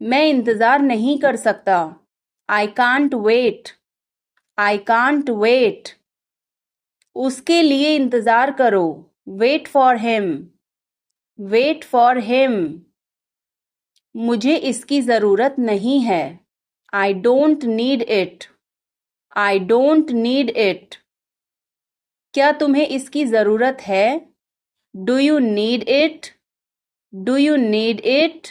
मैं इंतज़ार नहीं कर सकता। I can't wait. I can't wait. उसके लिए इंतज़ार करो। Wait for him. Wait for him. मुझे इसकी ज़रूरत नहीं है। I don't need it. I don't need it. क्या तुम्हें इसकी ज़रूरत है? Do you need it? Do you need it?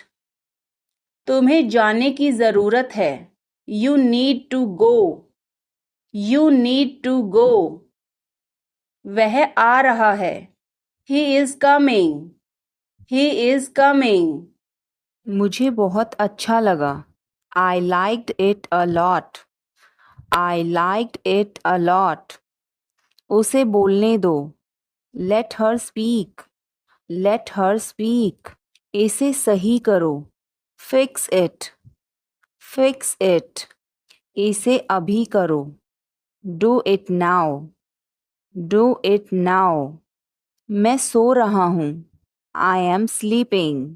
तुम्हें जाने की ज़रूरत है। You need to go. You need to go. वह आ रहा है। He is coming. He is coming. मुझे बहुत अच्छा लगा। I liked it a lot. I liked it a lot. उसे बोलने दो। Let her speak. Let her speak. इसे सही करो। Fix it. Fix it. इसे अभी करो। Do it now. Do it now. मैं सो रहा हूँ। I am sleeping.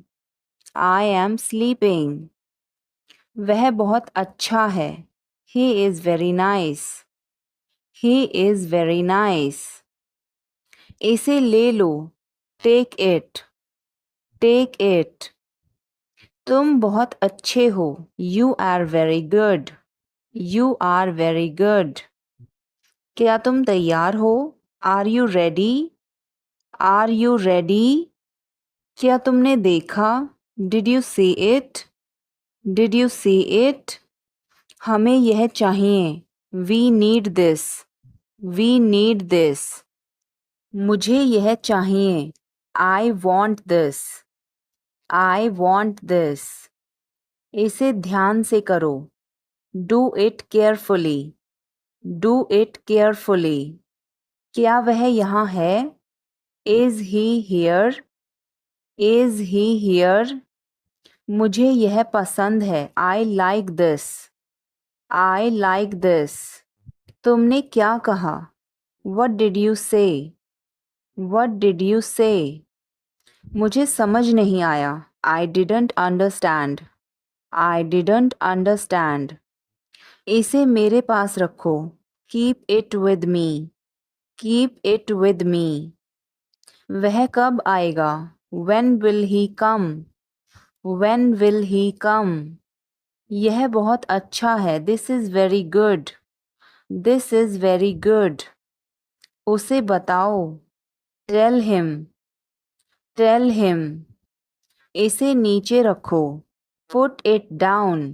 I am sleeping. वह बहुत अच्छा है। He is very nice. He is very nice. इसे ले लो। Take it. Take it. तुम बहुत अच्छे हो। You are very good. You are very good. क्या तुम तैयार हो? Are you ready? Are you ready? क्या तुमने देखा? Did you see it? Did you see it? हमें यह चाहिए। We need this. We need this. मुझे यह चाहिए। I want this. I want this. इसे ध्यान से करो। Do it carefully. Do it carefully. क्या वह यहाँ है? Is he here? Is he here? मुझे यह पसंद है। I like this. I like this. तुमने क्या कहा? वट डिड यू से? वट डिड यू से? मुझे समझ नहीं आया। I didn't understand. I didn't understand. इसे मेरे पास रखो। Keep it with me. Keep it with me. वह कब आएगा? When will he come? When will he come? यह बहुत अच्छा है। This is very good. This is very good. उसे बताओ। Tell him. Tell him. इसे नीचे रखो। Put it down.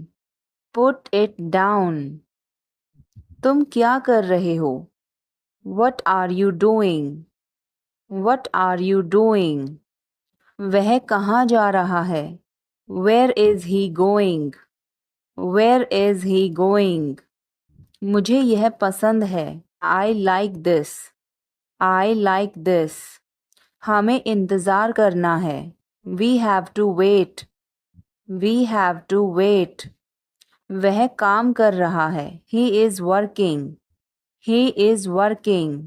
Put it down. तुम क्या कर रहे हो? What are you doing? What are you doing? वह कहाँ जा रहा है? Where is he going? Where is he going? मुझे यह पसंद है। I like this. I like this. हमें इंतज़ार करना है। We have to wait. We have to wait. वह काम कर रहा है। He is working. He is working.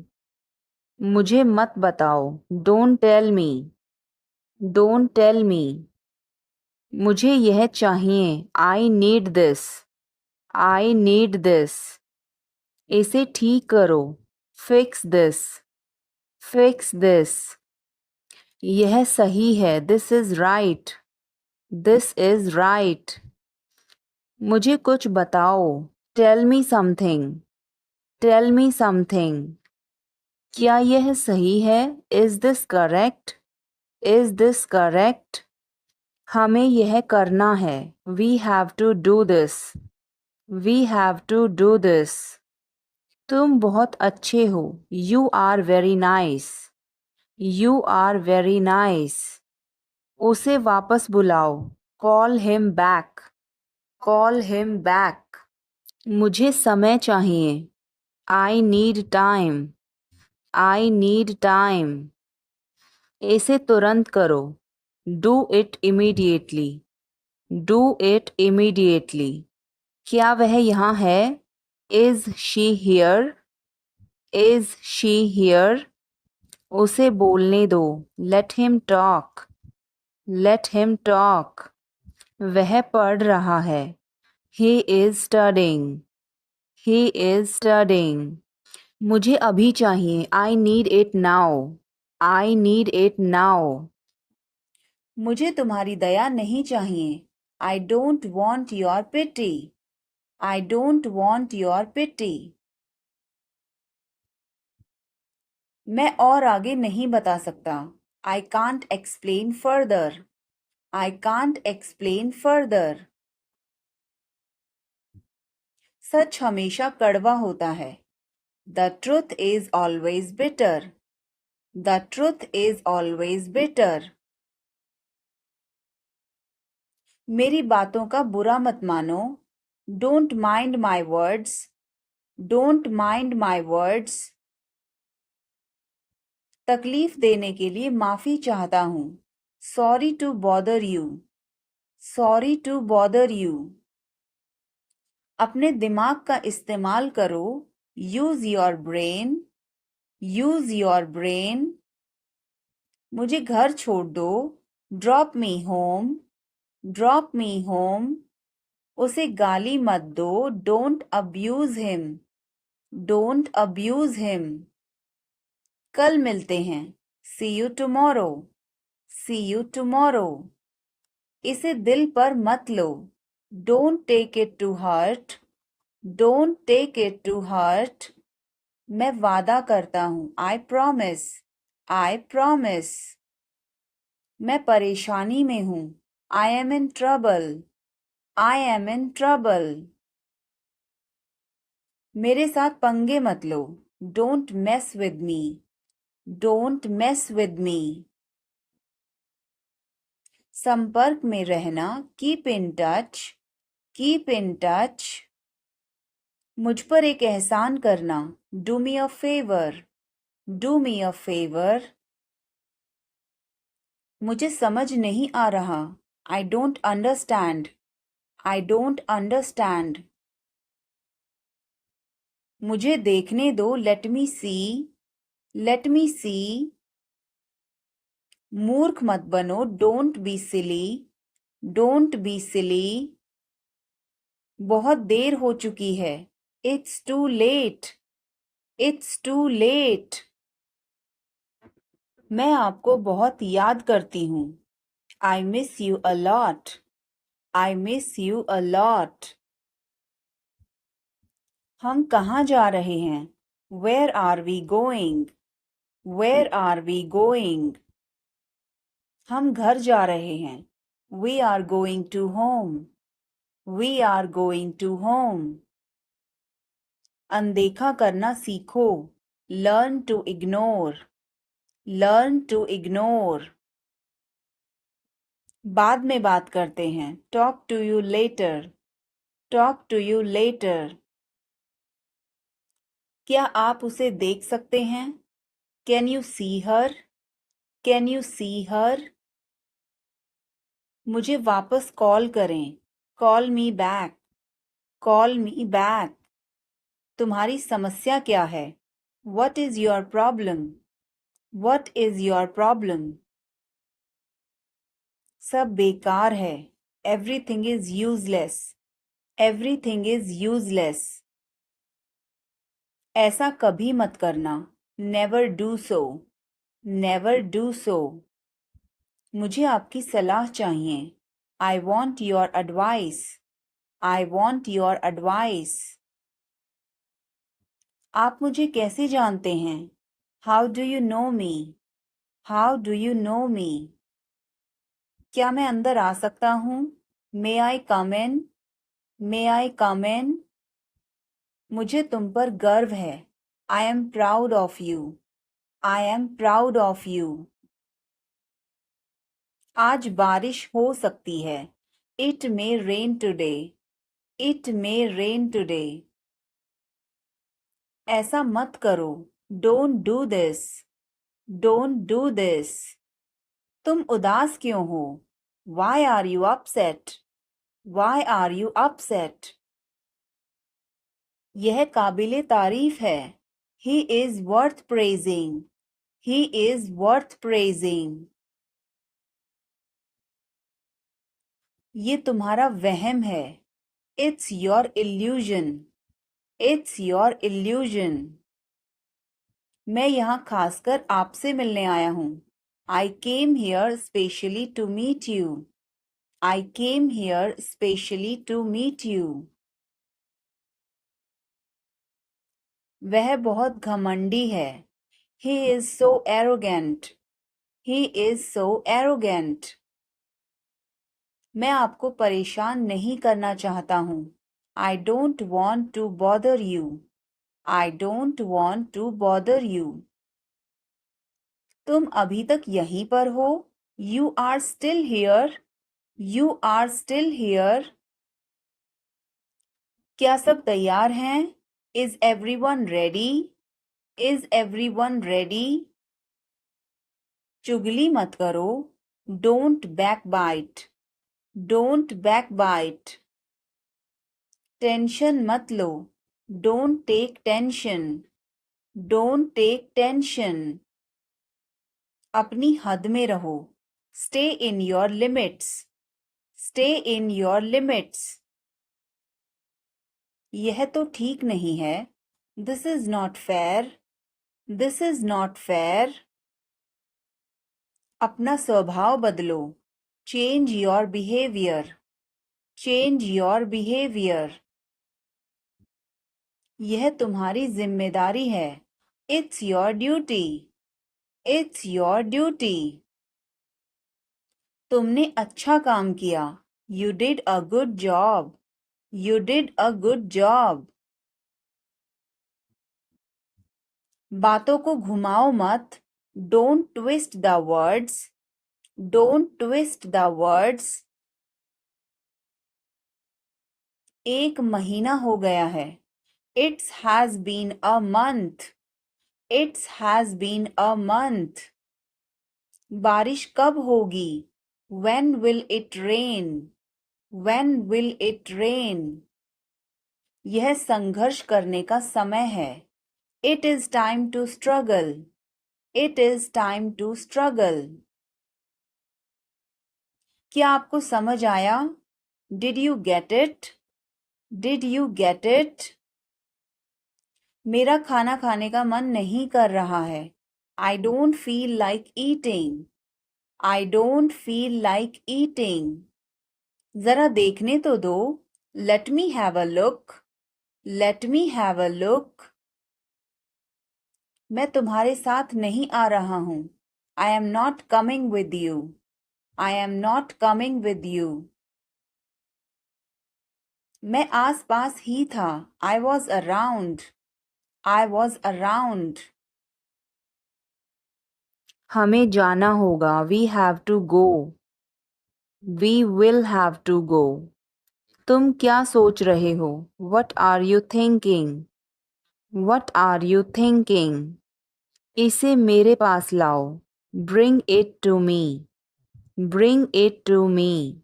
मुझे मत बताओ। Don't tell me. Don't tell me. मुझे यह चाहिए। I need this. I need this. इसे ठीक करो। Fix this. Fix this. यह सही है। This is right. This is right. मुझे कुछ बताओ। Tell me something. Tell me something. क्या यह सही है? Is this correct? Is this correct? हमें यह करना है। We have to do this. We have to do this. तुम बहुत अच्छे हो। You are very nice. You are very nice. उसे वापस बुलाओ। Call him back. Call him back. मुझे समय चाहिए। I need time. I need time. इसे तुरंत करो। Do it immediately. Do it immediately. क्या वह यहाँ है? Is she here? Is she here? उसे बोलने दो। Let him talk. Let him talk. वह पढ़ रहा है। He is studying. He is studying. मुझे अभी चाहिए। I need it now. I need it now. मुझे तुम्हारी दया नहीं चाहिए। I don't want your pity. I don't want your pity. मैं और आगे नहीं बता सकता। I can't explain further. I can't explain further. सच हमेशा कड़वा होता है। The truth is always bitter. The truth is always bitter. मेरी बातों का बुरा मत मानो। Don't mind my words. Don't mind my words. तकलीफ देने के लिए माफी चाहता हूँ। Sorry to bother you. Sorry to bother you. अपने दिमाग का इस्तेमाल करो। Use your brain. Use your brain. मुझे घर छोड़ दो। Drop me home. Drop me home. उसे गाली मत दो। Don't abuse him. Don't abuse him. कल मिलते हैं। See you tomorrow. See you tomorrow. इसे दिल पर मत लो। Don't take it to heart. Don't take it to heart. मैं वादा करता हूँ। I promise. I promise. मैं परेशानी में हूँ। I am in trouble. I am in trouble. मेरे साथ पंगे मत लो। Don't mess with me. Don't mess with me. संपर्क में रहना। Keep in touch. Keep in touch. मुझ पर एक एहसान करना। Do me a favor. Do me a favor. मुझे समझ नहीं आ रहा। I don't understand. I don't understand. मुझे देखने दो। Let me see. Let me see. मूर्ख मत बनो। Don't be silly. Don't be silly. बहुत देर हो चुकी है। It's too late. It's too late. मैं आपको बहुत याद करती हूँ। I miss you a lot. I miss you a lot. हम कहाँ जा रहे हैं? Where are we going? Where are we going? हम घर जा रहे हैं। We are going to home. We are going to home. अनदेखा करना सीखो। Learn to ignore. Learn to ignore. बाद में बात करते हैं। Talk to you later. Talk to you later. क्या आप उसे देख सकते हैं? Can you see her? Can you see her? मुझे वापस कॉल करें। Call me back. Call me back. तुम्हारी समस्या क्या है? What is your problem? What is your problem? सब बेकार है। Everything is useless. Everything is useless. ऐसा कभी मत करना। Never do so. Never do so. मुझे आपकी सलाह चाहिए। I want your advice. I want your advice. आप मुझे कैसे जानते हैं? How do you know me? How do you know me? क्या मैं अंदर आ सकता हूँ? May I come in? May I come in? मुझे तुम पर गर्व है। I am proud of you. I am proud of you. आज बारिश हो सकती है। It may rain today. It may rain today. ऐसा मत करो। Don't do this. Don't do this. तुम उदास क्यों हो? Why are you upset? Why are you upset? यह काबिले तारीफ है। He is worth praising. He is worth praising. ये तुम्हारा वहम है। It's your illusion. It's your illusion. मैं यहाँ खासकर आपसे मिलने आया हूँ। I came here specially to meet you. I came here specially to meet you. वह बहुत घमंडी है। He is so arrogant. He is so arrogant. मैं आपको परेशान नहीं करना चाहता हूँ। I don't want to bother you. I don't want to bother you. तुम अभी तक यहीं पर हो? You are still here. You are still here. क्या सब तैयार हैं? Is everyone ready? Is everyone ready? चुगली मत करो। Don't backbite. Don't backbite. Tension मत लो। Don't take tension. Don't take tension. अपनी हद में रहो। Stay in your limits. Stay in your limits. यह तो ठीक नहीं है। This is not fair. This is not fair. अपना स्वभाव बदलो। Change your behavior. Change your behavior. यह तुम्हारी जिम्मेदारी है। It's your duty. It's your duty. तुमने अच्छा काम किया। You did a good job. You did a good job. बातों को घुमाओ मत। Don't twist the words. Don't twist the words. एक महीना हो गया है। It has been a month. It has been a month. बारिश कब होगी? When will it rain? When will it rain? यह संघर्ष करने का समय है। It is time to struggle. It is time to struggle. क्या आपको समझ आया? Did you get it? Did you get it? मेरा खाना खाने का मन नहीं कर रहा है। I don't feel like eating. I don't feel like eating. जरा देखने तो दो। Let me have a look. Let me have a look. मैं तुम्हारे साथ नहीं आ रहा हूँ। I am not coming with you. I am not coming with you. मैं आस-पास ही था। I was around. I was around. हमें जाना होगा। We have to go. We will have to go. तुम क्या सोच रहे हो? What are you thinking? What are you thinking? इसे मेरे पास लाओ। Bring it to me. Bring it to me.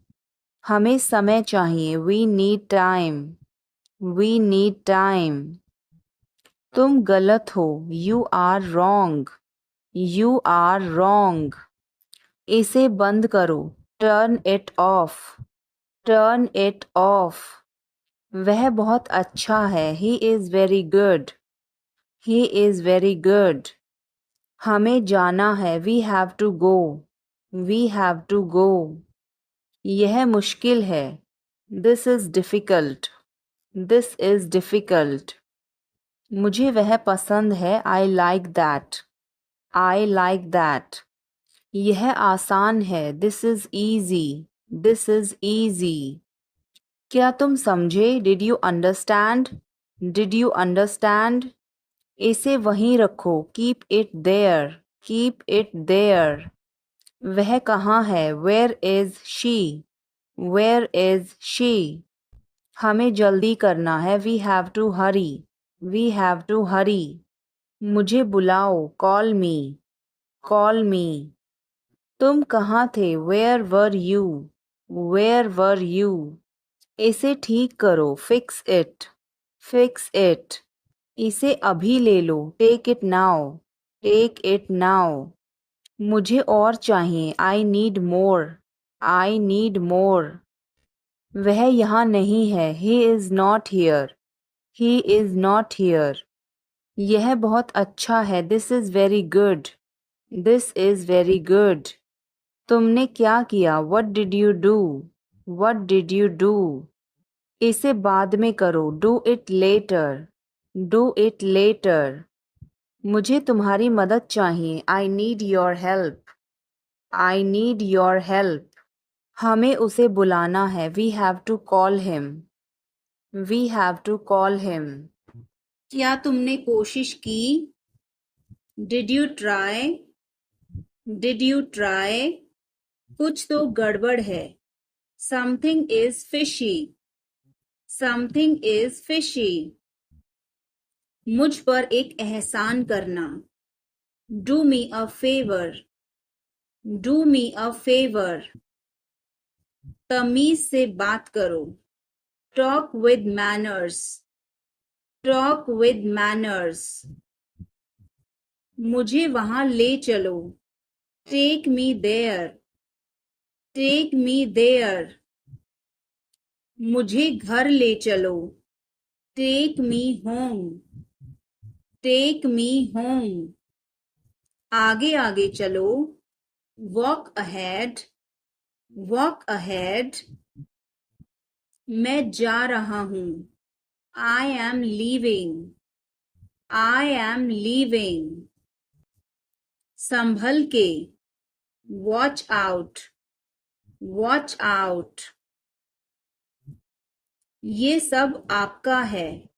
हमें समय चाहिए। We need time. We need time. तुम गलत हो। You are wrong. You are wrong. इसे बंद करो। Turn it off. Turn it off. वह बहुत अच्छा है। He is very good. He is very good. हमें जाना है। We have to go. We have to go. यह मुश्किल है। This is difficult. This is difficult. मुझे वह पसंद है। I like that. I like that. यह आसान है। This is easy. This is easy. क्या तुम समझे? Did you understand? Did you understand? इसे वहीं रखो। Keep it there. Keep it there. वह कहाँ है? Where is she? Where is she? हमें जल्दी करना है। We have to hurry. We have to hurry. मुझे बुलाओ। Call me. Call me. तुम कहाँ थे? Where were you? Where were you? इसे ठीक करो। Fix it. Fix it. इसे अभी ले लो। Take it now. Take it now. मुझे और चाहिए। I need more. I need more. वह यहाँ नहीं है. He is not here. He is not here. यह बहुत अच्छा है. This is very good. This is very good. तुमने क्या किया? What did you do? What did you do? इसे बाद में करो. Do it later. Do it later. मुझे तुम्हारी मदद चाहिए. I need your help. I need your help. हमें उसे बुलाना है. We have to call him. We have to call him. क्या तुमने कोशिश की? Did you try? Did you try? कुछ तो गड़बड़ है. Something is fishy. Something is fishy. मुझ पर एक एहसान करना. Do me a favor. Do me a favor. तमीज से बात करो. Talk with manners. Talk with manners. मुझे वहां ले चलो. Take me there. Take me there. मुझे घर ले चलो. Take me home. Take me home. आगे आगे चलो. Walk ahead. Walk ahead. मैं जा रहा हूँ. I am leaving. I am leaving. संभल के. Watch out. Watch out. ये सब आपका है.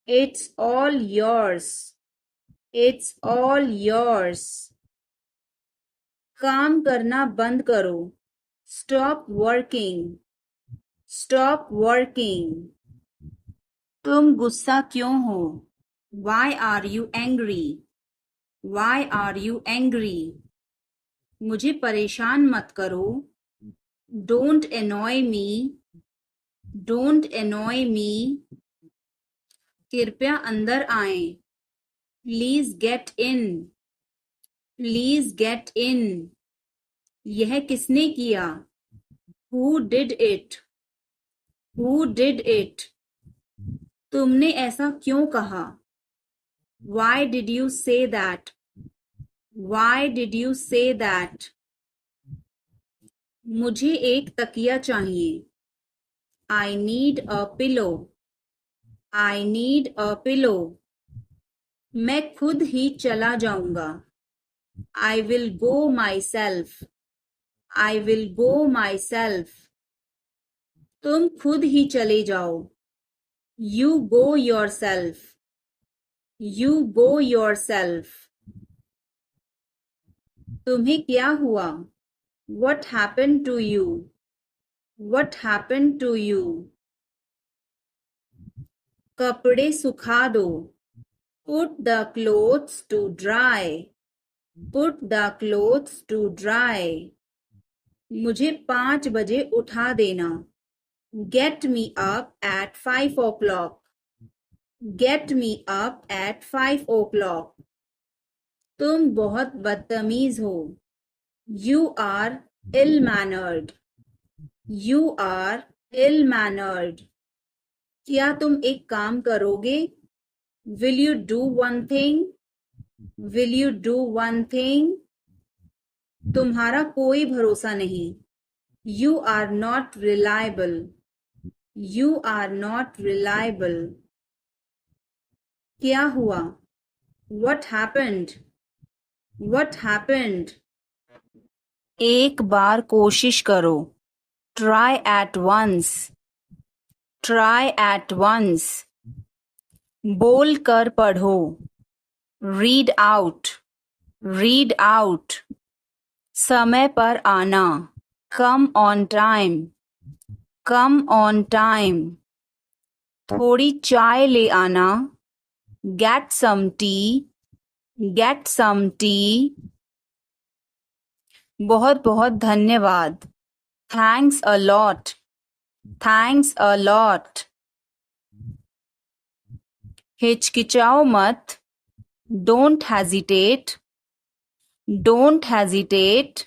It's all yours. It's all yours. काम करना बंद करो. Stop working. Stop working. तुम गुस्सा क्यों हो? Why are you angry? Why are you angry? मुझे परेशान मत करो. Don't annoy me. Don't annoy me. कृपया अंदर आएं. Please get in. Please get in. यह किसने किया? Who did it? Who did it? तुमने ऐसा क्यों कहा? Why did you say that? Why did you say that? मुझे एक तकिया चाहिए. I need a pillow. I need a pillow. मैं खुद ही चला जाऊंगा. I will go myself. I will go myself. तुम खुद ही चले जाओ. You go yourself. You go yourself. तुम्हें क्या हुआ? What happened to you? What happened to you? कपड़े सुखा दो. Put the clothes to dry. Put the clothes to dry. मुझे 5 बजे उठा देना. Get me up at 5 o'clock. Get me up at 5 o'clock. तुम बहुत बदतमीज हो. You are ill-mannered. You are ill-mannered. क्या तुम एक काम करोगे? Will you do one thing? Will you do one thing? तुम्हारा कोई भरोसा नहीं. You are not reliable. You are not reliable. क्या हुआ? What happened? What happened? एक बार कोशिश करो. Try at once. Try at once. बोल कर पढ़ो. Read out. Read out. समय पर आना. Come on time. Come on time. थोड़ी चाय ले आना. Get some tea. Get some tea. बहुत बहुत धन्यवाद. Thanks a lot. Thanks a lot. हिचकिचाओ मत. Don't hesitate. Don't hesitate.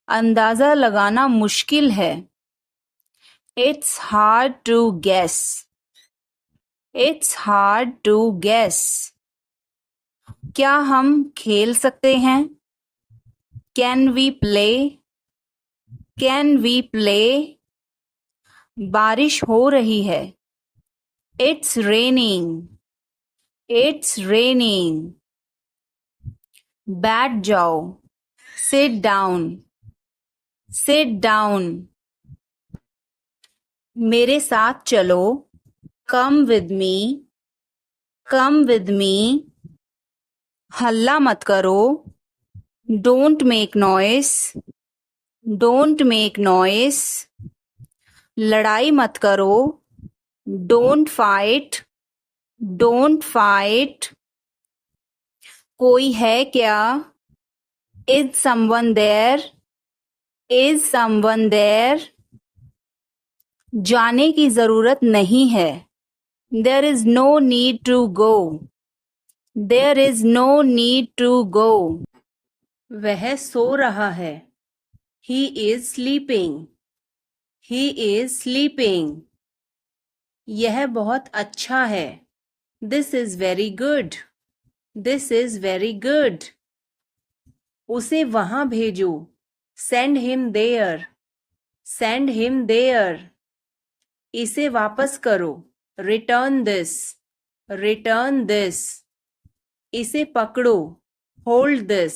अंदाजा लगाना मुश्किल है. It's hard to guess. It's hard to guess. क्या हम खेल सकते हैं? Can we play? Can we play? बारिश हो रही है. It's raining. It's raining. बैठ जाओ. Sit down. Sit down. मेरे साथ चलो. Come with me. Come with me. हल्ला मत करो. Don't make noise. Don't make noise. लड़ाई मत करो. Don't fight. Don't fight. कोई है क्या? Is someone there? Is someone there? जाने की जरूरत नहीं है. There is no need to go. There is no need to go. वह सो रहा है. He is sleeping. He is sleeping. यह बहुत अच्छा है. This is very good. This is very good. उसे वहां भेजो. Send him there. Send him there. इसे वापस करो. Return this. Return this. इसे पकड़ो. Hold this.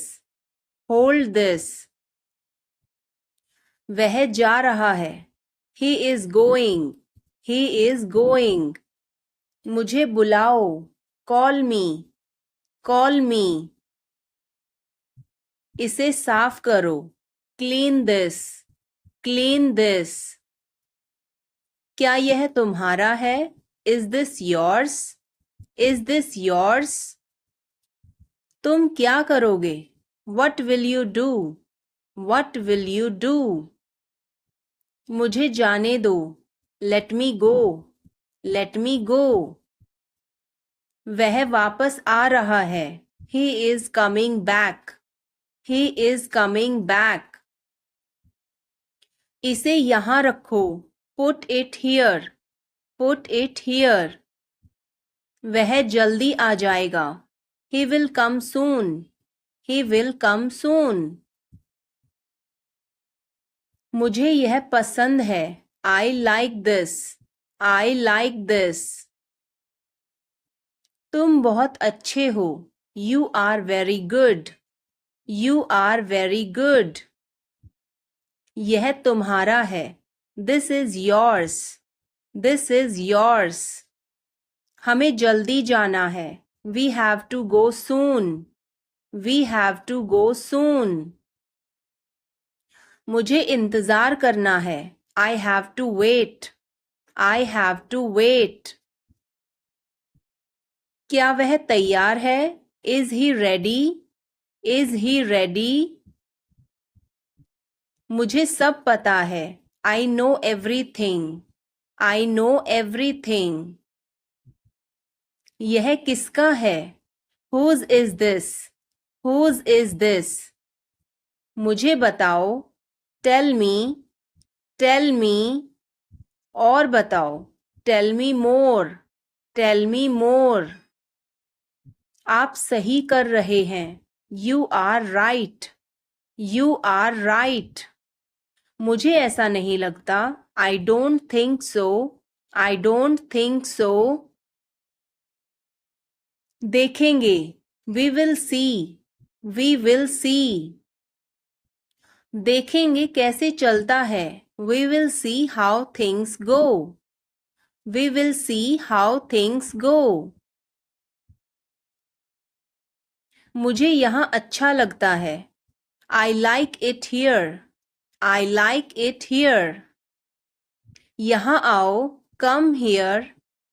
Hold this. वह जा रहा है. He is going. He is going. मुझे बुलाओ. Call me. Call me. इसे साफ करो. Clean this. Clean this. क्या यह तुम्हारा है? Is this yours? Is this yours? तुम क्या करोगे? What will you do? What will you do? मुझे जाने दो. Let me go. Let me go. वह वापस आ रहा है. He is coming back. He is coming back. इसे यहाँ रखो. Put it here. Put it here. वह जल्दी आ जाएगा. He will come soon. He will come soon. मुझे यह पसंद है. I like this. I like this. तुम बहुत अच्छे हो. You are very good. You are very good. यह तुम्हारा है. This is yours. This is yours. हमें जल्दी जाना है. We have to go soon. We have to go soon. मुझे इंतजार करना है. I have to wait. I have to wait. क्या वह तैयार है? Is he ready? Is he ready? मुझे सब पता है. I know everything. I know everything. यह किसका है? Whose is this? Whose is this? मुझे बताओ. Tell me. Tell me. और बताओ. Tell me more. Tell me more. आप सही कर रहे हैं. You are right. You are right. मुझे ऐसा नहीं लगता. I don't think so. I don't think so. देखेंगे. We will see. We will see. देखेंगे कैसे चलता है. We will see how things go. We will see how things go. मुझे यहाँ अच्छा लगता है. I like it here. I like it here. यहाँ आओ. Come here.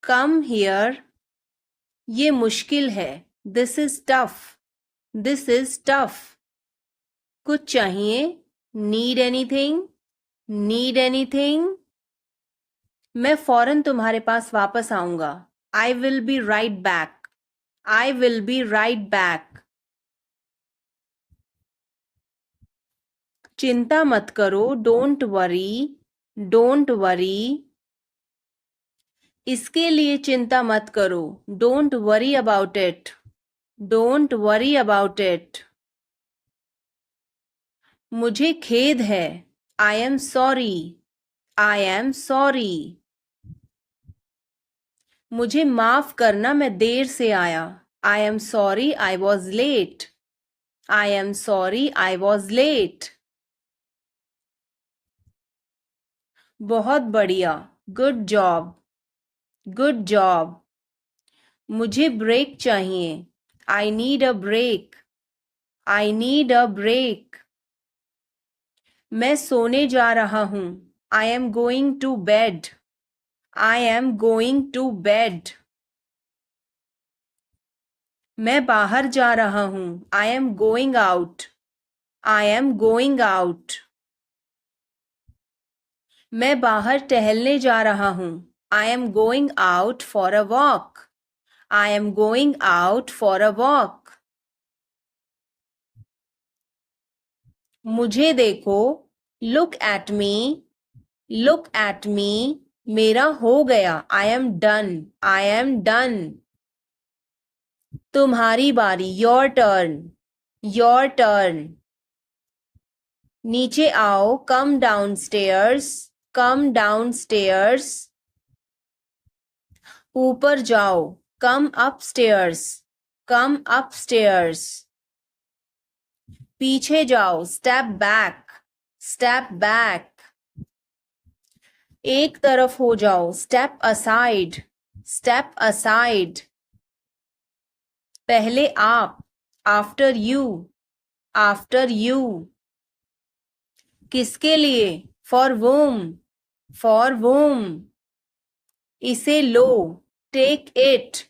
Come here. ये मुश्किल है. This is tough. This is tough. कुछ चाहिए? Need anything? Need anything? मैं फौरन तुम्हारे पास वापस आऊंगा. I will be right back. I will be right back. चिंता मत करो, डोंट वरी, डोंट वरी। इसके लिए चिंता मत करो, don't worry about it, don't worry about it. मुझे खेद है, I am sorry, I am sorry. मुझे माफ करना, मैं देर से आया, I am sorry I was late, I am sorry I was late. बहुत बढ़िया, गुड जॉब, गुड जॉब। मुझे ब्रेक चाहिए, I need a break, I need a break. मैं सोने जा रहा हूं, I am going to bed, I am going to bed. मैं बाहर जा रहा हूं, I am going out, I am going out. मैं बाहर टहलने जा रहा हूं, I am going out for a walk, I am going out for a walk. मुझे देखो, look at me, look at me. मेरा हो गया, I am done, I am done. तुम्हारी बारी, योर टर्न, योर टर्न। नीचे आओ, come down stairs, come down stairs. ऊपर जाओ, come up stairs, come up stairs. पीछे जाओ, स्टेप बैक, स्टेप बैक। एक तरफ हो जाओ, स्टेप असाइड, स्टेप असाइड। पहले आप, आफ्टर यू, आफ्टर यू। किसके लिए, फॉर वोम, फॉर वोम। इसे लो, टेक इट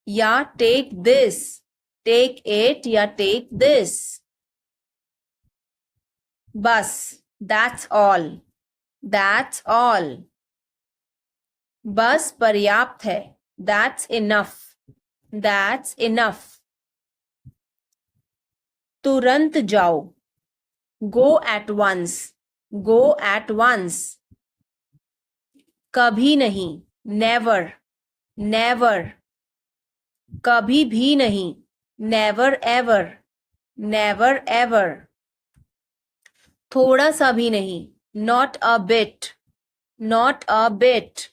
या टेक दिस, टेक इट या टेक दिस। बस, दैट्स ऑल, दैट्स ऑल। बस पर्याप्त है, दैट्स इनफ, दैट्स इनफ। तुरंत जाओ, go at once, go at once. कभी नहीं, नेवर, नेवर। कभी भी नहीं, नेवर एवर, नेवर एवर। थोड़ा सा भी नहीं, not a bit, not a bit.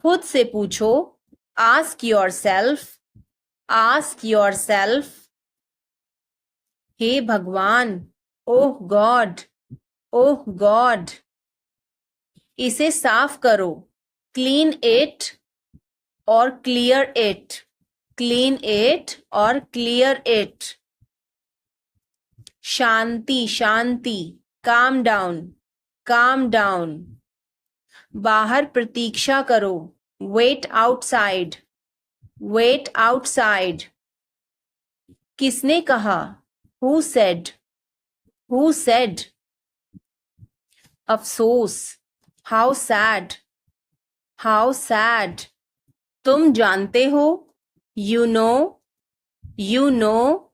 खुद से पूछो, ask yourself, ask yourself. हे भगवान, ओह गॉड, ओह गॉड। इसे साफ करो, क्लीन इट और क्लियर इट, क्लीन इट और क्लियर इट। शांति, शांति, काम डाउन, काम डाउन। बाहर प्रतीक्षा करो, वेट आउटसाइड, वेट आउटसाइड। किसने कहा, हु सेड, हु सेड। अफसोस, हाउ सैड, हाउ सैड। तुम जानते हो, you know, you know.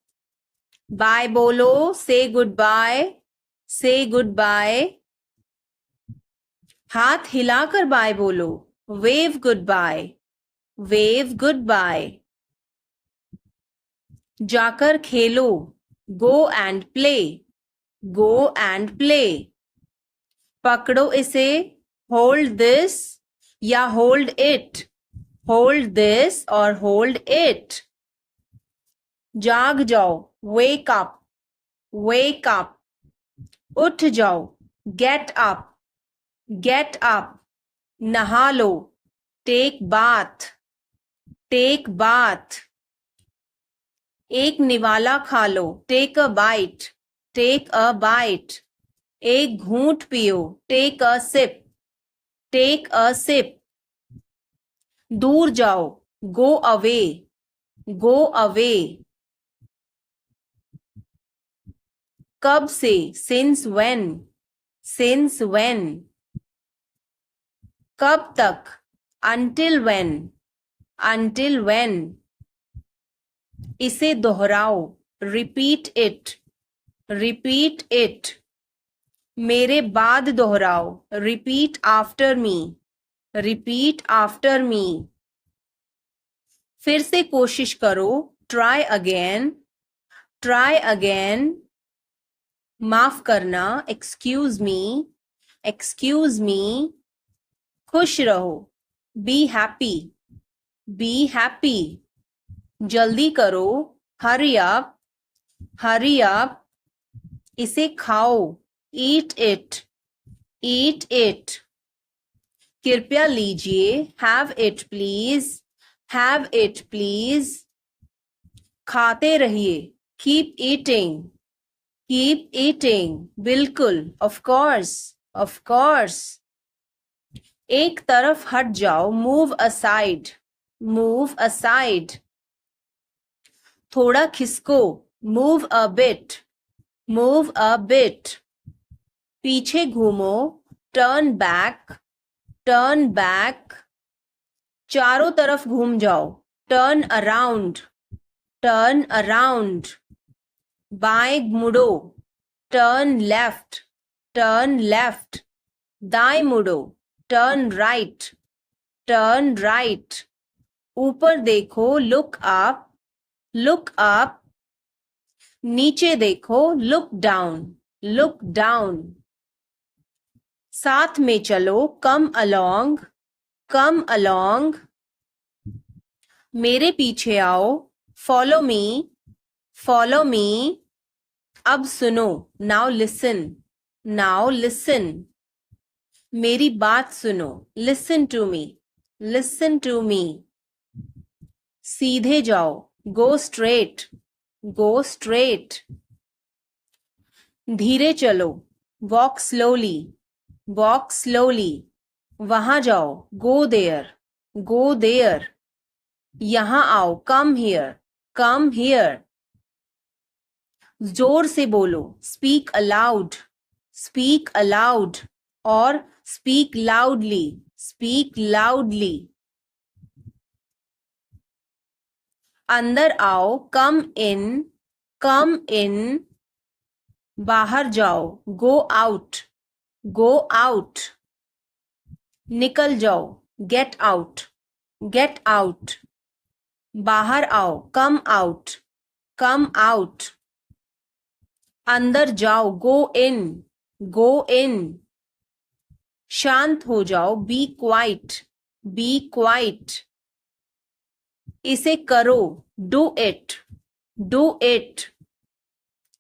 Bye बोलो, say goodbye, say goodbye. हाथ हिलाकर बाय बोलो, wave goodbye, wave goodbye. जाकर खेलो, go and play, go and play. पकड़ो इसे, होल्ड दिस या होल्ड इट, होल्ड दिस और होल्ड इट। जाग जाओ, वेक अप, वेक अप। उठ जाओ, गेट अप, गेट अप। नहा लो, टेक बाथ, टेक बाथ। एक निवाला खा लो, take a bite, take a bite. एक घूंट पियो, take a sip, take a sip. दूर जाओ, गो अवे, गो अवे। कब से, सिंस व्हेन, सिंस व्हेन। कब तक, until when, until when। इसे दोहराओ, repeat it, रिपीट इट, मेरे बाद दोहराओ, repeat after me, repeat after me. फिर से कोशिश करो, ट्राई अगेन, ट्राई अगेन। माफ करना, एक्सक्यूज मी, एक्सक्यूज मी। खुश रहो, बी हैप्पी, बी हैप्पी। जल्दी करो, हरी अप, हरी अप। इसे खाओ, ईट इट, ईट इट। कृपया लीजिए, have it please, have it please. खाते रहिए, कीप ईटिंग, कीप ईटिंग। बिल्कुल, ऑफ कोर्स, ऑफ कोर्स। एक तरफ हट जाओ, मूव असाइड, मूव असाइड। थोड़ा खिसको, move a bit, move a bit. पीछे घूमो, टर्न बैक, टर्न बैक। चारों तरफ घूम जाओ, टर्न अराउंड, टर्न अराउंड। बाएं मुड़ो, टर्न लेफ्ट, टर्न लेफ्ट। दाएं मुड़ो, टर्न राइट, टर्न राइट। ऊपर देखो, लुक अप, लुक अप। नीचे देखो, लुक डाउन, लुक डाउन। साथ में चलो, कम अलोंग, कम अलोंग। मेरे पीछे आओ, फॉलो मी, फॉलो मी। अब सुनो, नाउ लिसन, नाउ लिसन। मेरी बात सुनो, listen to me, listen to me. सीधे जाओ, गो स्ट्रेट, गो स्ट्रेट। धीरे चलो, वॉक स्लोली, वॉक स्लोली। वहां जाओ, गो देयर, गो देयर। यहां आओ, कम हियर, कम हियर। जोर से बोलो, स्पीक अलाउड, स्पीक अलाउड। और स्पीक लाउडली, स्पीक लाउडली। अंदर आओ, कम इन, कम इन। बाहर जाओ, गो आउट, गो आउट। निकल जाओ, गेट आउट, गेट आउट। बाहर आओ, कम आउट, कम आउट। अंदर जाओ, गो इन, गो इन। शांत हो जाओ, बी क्वाइट, बी क्वाइट। इसे करो, डू इट, डू इट।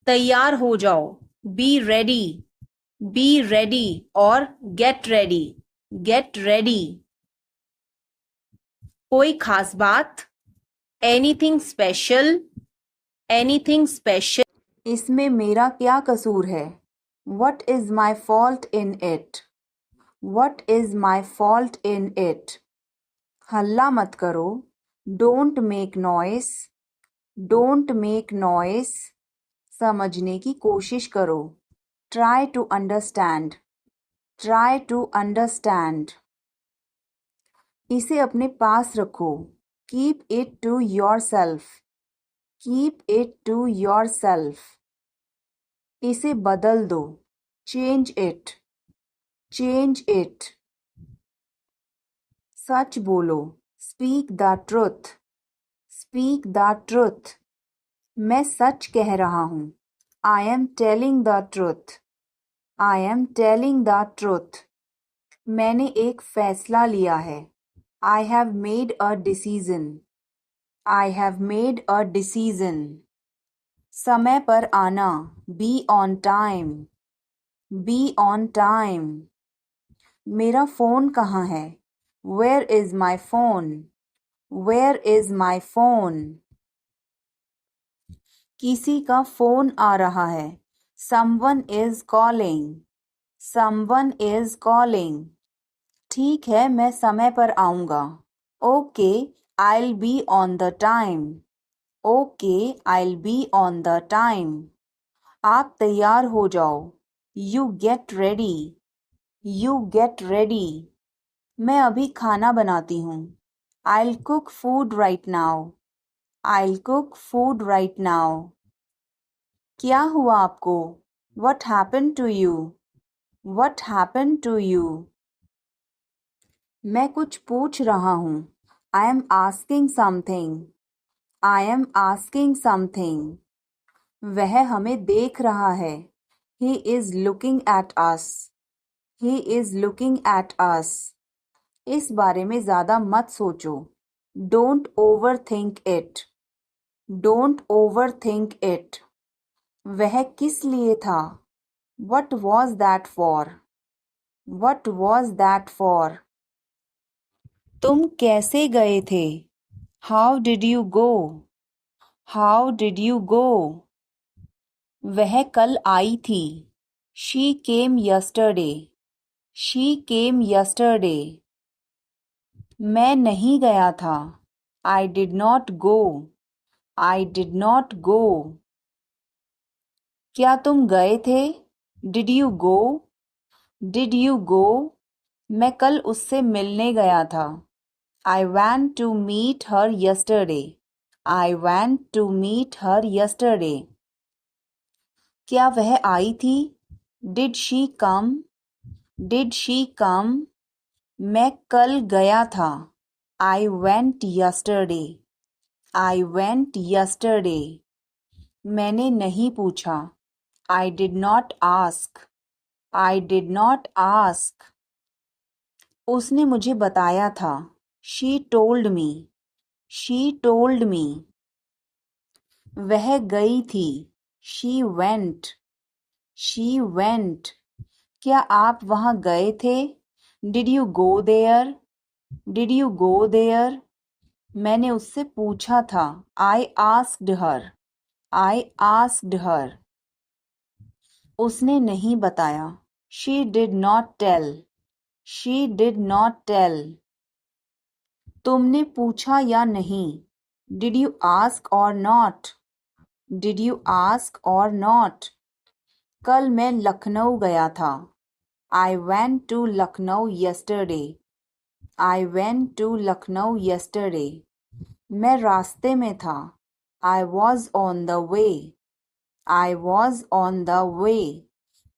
तैयार हो जाओ, बी रेडी, बी रेडी। और गेट रेडी, गेट रेडी। कोई खास बात, एनीथिंग स्पेशल, एनीथिंग स्पेशल। इसमें मेरा क्या कसूर है? What is my fault in it, what is my fault in it. हल्ला मत करो, don't make noise, don't make noise. समझने की कोशिश करो, try to understand, try to understand. इसे अपने पास रखो, keep it to yourself, keep it to yourself. इसे बदल दो, चेंज इट, चेंज इट। सच बोलो, speak the truth, speak the truth. मैं सच कह रहा हूँ, I am telling the truth, I am telling the truth. मैंने एक फैसला लिया है, I have made a decision, I have made a decision. समय पर आना, be on time, be on time. मेरा फ़ोन कहाँ है? Where is my phone, where is my phone. किसी का फ़ोन आ रहा है, someone is calling, someone is calling. ठीक है, मैं समय पर आऊँगा, okay I will be on the time, okay I will be on the time. आप तैयार हो जाओ, you get ready, you get ready. मैं अभी खाना बनाती हूँ, I will cook food right now, I will cook food right now. क्या हुआ आपको? What happened to you? What happened to you? मैं कुछ पूछ रहा हूँ. I am asking something. I am asking something. वह हमें देख रहा है. He is looking at us. He is looking at us. इस बारे में ज़्यादा मत सोचो. Don't overthink it. Don't overthink it. वह किस लिए था? What was that for? What was that for? तुम कैसे गए थे? How did you go? How did you go? वह कल आई थी. She came yesterday. She came yesterday. मैं नहीं गया था. I did not go. I did not go. क्या तुम गए थे? Did you go? Did you go? मैं कल उससे मिलने गया था. I went to meet her yesterday. I went to meet her yesterday. क्या वह आई थी? Did she come? Did she come? मैं कल गया था. I went yesterday. I went yesterday. मैंने नहीं पूछा. I did not ask. I did not ask. उसने मुझे बताया था. She told me. She told me. वह गई थी. She went. She went. क्या आप वहाँ गए थे? Did you go there? Did you go there? मैंने उससे पूछा था. I asked her. I asked her. उसने नहीं बताया. She did not tell. She did not tell. तुमने पूछा या नहीं? Did you ask or not? Did you ask or not? कल मैं लखनऊ गया था. I went to Lucknow yesterday. I went to Lucknow yesterday. मैं रास्ते में था. I was on the way. I was on the way.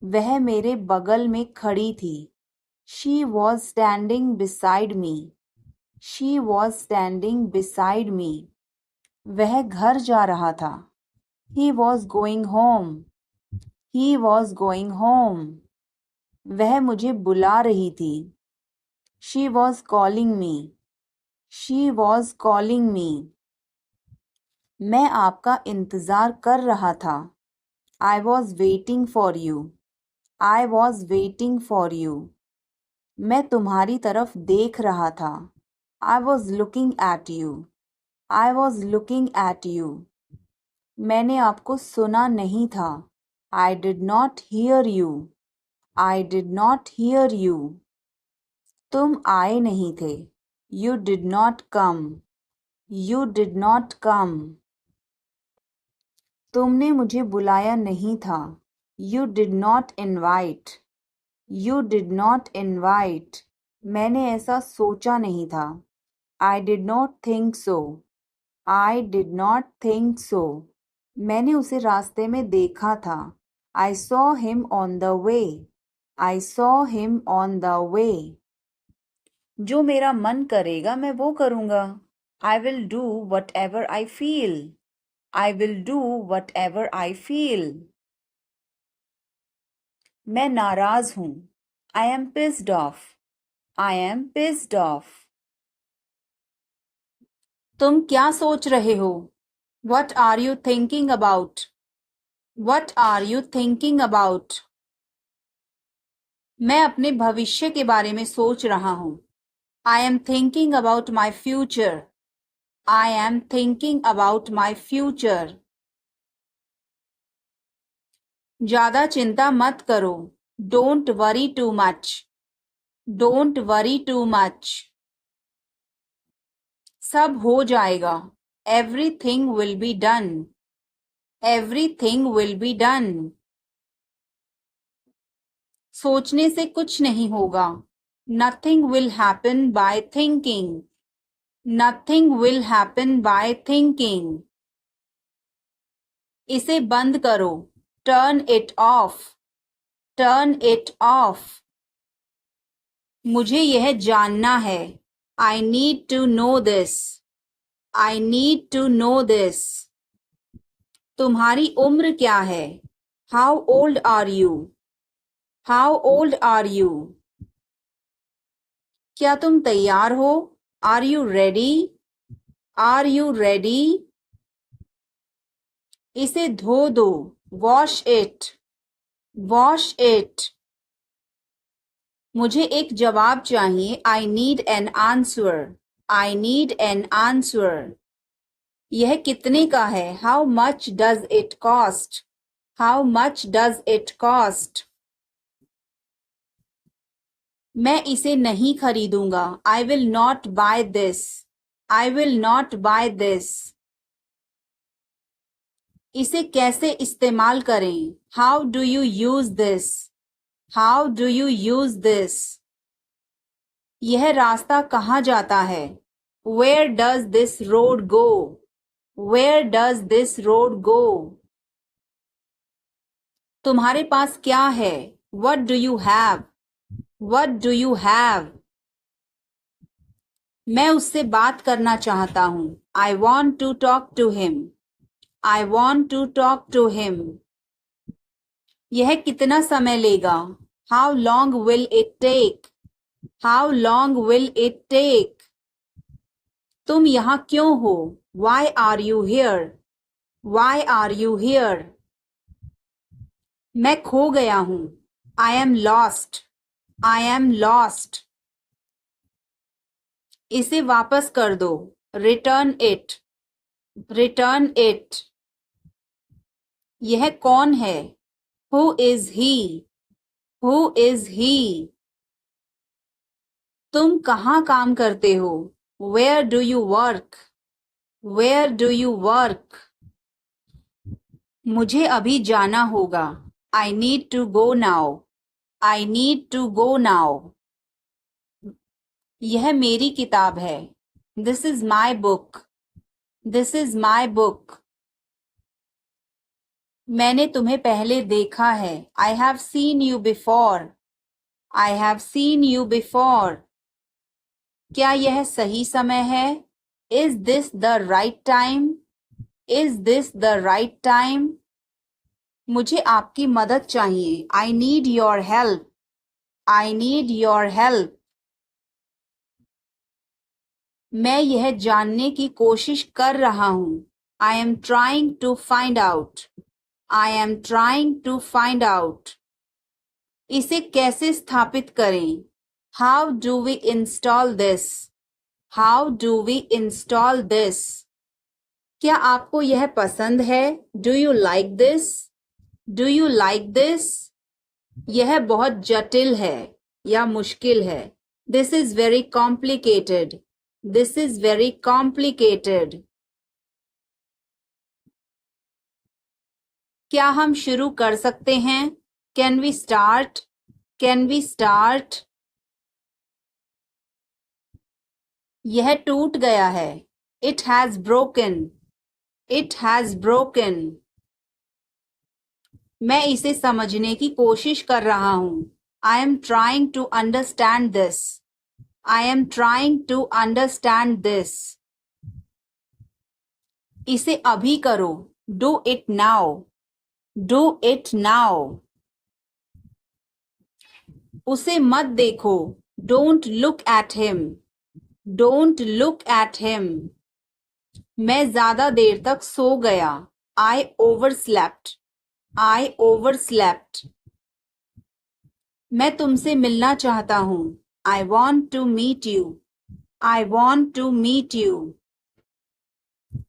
वह मेरे बगल में खड़ी थी. She was standing beside me. She was standing beside me. वह घर जा रहा था. He was going home. He was going home. वह मुझे बुला रही थी. She was calling me. She was calling me. मैं आपका इंतज़ार कर रहा था. I was waiting for you. I was waiting for you. मैं तुम्हारी तरफ देख रहा था. I was looking at you. I was looking at you. मैंने आपको सुना नहीं था. I did not hear you. I did not hear you. तुम आए नहीं थे. You did not come. You did not come. तुमने मुझे बुलाया नहीं था. You did not invite. You did not invite. मैंने ऐसा सोचा नहीं था. I did not think so. I did not think so. मैंने उसे रास्ते में देखा था. I saw him on the way. I saw him on the way. जो मेरा मन करेगा मैं वो करूँगा. I will do whatever I feel. I will do whatever I feel. मैं नाराज हूँ. I am pissed off. I am pissed off. तुम क्या सोच रहे हो? What are you thinking about? What are you thinking about? मैं अपने भविष्य के बारे में सोच रहा हूँ. I am thinking about my future. I am thinking about my future. ज़्यादा चिंता मत करो. Don't worry too much. Don't worry too much. सब हो जाएगा. Everything will be done. Everything will be done. सोचने से कुछ नहीं होगा. Nothing will happen by thinking. Nothing will happen by thinking. इसे बंद करो, turn it off, turn it off. मुझे यह जानना है, I need to know this, I need to know this. तुम्हारी उम्र क्या है, how old are you, how old are you. क्या तुम तैयार हो, are you ready, are you ready. इसे धो दो, वॉश इट, वॉश इट। मुझे एक जवाब चाहिए, I need an answer, I need an answer. यह कितने का है, how much does it cost, how much does it cost. मैं इसे नहीं खरीदूंगा, I will not buy this, I will not buy this. इसे कैसे इस्तेमाल करें, how do you use this, how do you use this. यह रास्ता कहाँ जाता है, where does this road go, where does this road go. तुम्हारे पास क्या है, what do you have, what do you have. मैं उससे बात करना चाहता हूँ, I want to talk to him, I want to talk to him. यह कितना समय लेगा, how long will it take, how long will it take. तुम यहाँ क्यों हो, why are you here, why are you here. मैं खो गया हूँ, I am lost, I am lost. इसे वापस कर दो, रिटर्न इट, रिटर्न इट। यह कौन है, who is he, who is he. तुम कहाँ काम करते हो, where do you work, where do you work. मुझे अभी जाना होगा, I need to go now, I need to go now. यह मेरी किताब है, this is my book, this is my book. मैंने तुम्हें पहले देखा है, I have seen you before, I have seen you before. क्या यह सही समय है, is this the right time, is this the right time. मुझे आपकी मदद चाहिए, I need your help, I need your help. मैं यह जानने की कोशिश कर रहा हूँ, I am trying to find out, I am trying to find out. इसे कैसे स्थापित करें, how do we install this, how do we install this. क्या आपको यह पसंद है, do you like this, do you like this. यह बहुत जटिल है या मुश्किल है, this is very complicated, this is very complicated. क्या हम शुरू कर सकते हैं, can we start, can we start. यह टूट गया है, it has broken, it has broken. मैं इसे समझने की कोशिश कर रहा हूं, I am trying to understand this, I am trying to understand this. इसे अभी करो, do it now, do it now. उसे मत देखो, don't look at him, don't look at him. मैं ज्यादा देर तक सो गया, आई ओवरस्लेप्ट, आई ओवरस्लेप्ट। मैं तुमसे मिलना चाहता हूँ, I want to meet you, I want to meet you.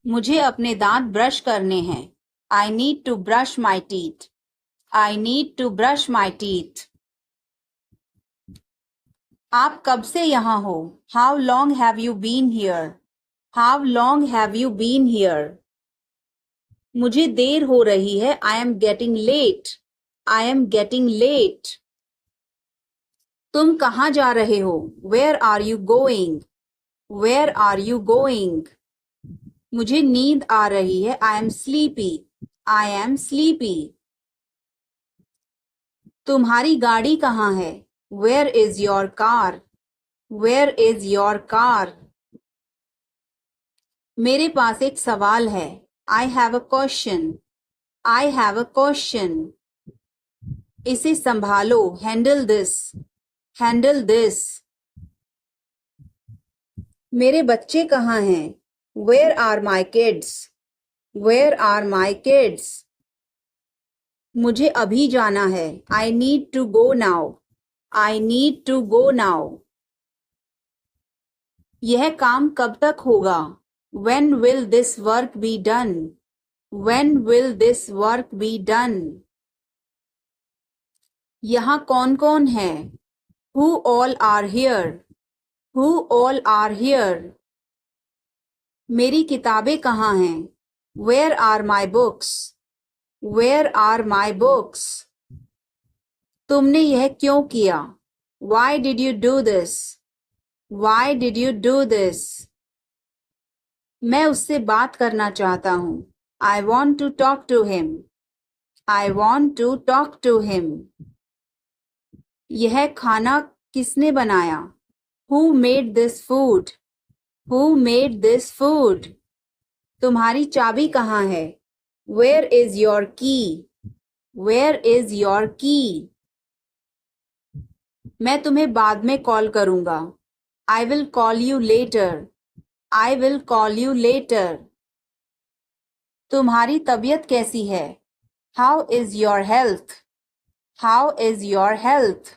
मुझे अपने दांत ब्रश करने हैं, I need to brush my teeth, I need to brush my teeth. आप कब से यहाँ हो, how long have you been here, how long have you been here. मुझे देर हो रही है, I am getting late, I am getting late. तुम कहाँ जा रहे हो, where are you going, where are you going. मुझे नींद आ रही है, I am sleepy, I am sleepy. तुम्हारी गाड़ी कहाँ है? Where is your car? Where is your car? मेरे पास एक सवाल है. I have a question. I have a question. इसे संभालो. Handle this. Handle this. मेरे बच्चे कहाँ हैं? Where are my kids? Where are my kids? मुझे अभी जाना है. I need to go now. I need to go now. यह काम कब तक होगा? When will this work be done? When will this work be done? यहाँ कौन कौन है? Who all are here? Who all are here? मेरी किताबें कहाँ हैं? Where are my books? Where are my books? तुमने यह क्यों किया? Why did you do this? Why did you do this? मैं उससे बात करना चाहता हूँ. I want to talk to him. I want to talk to him. यह खाना किसने बनाया? Who made this food? Who made this food? तुम्हारी चाबी कहाँ है? Where is your key? Where is your key? मैं तुम्हें बाद में कॉल करूँगा. I will call you later. I will call you later. तुम्हारी तबीयत कैसी है? How is your health? How is your health?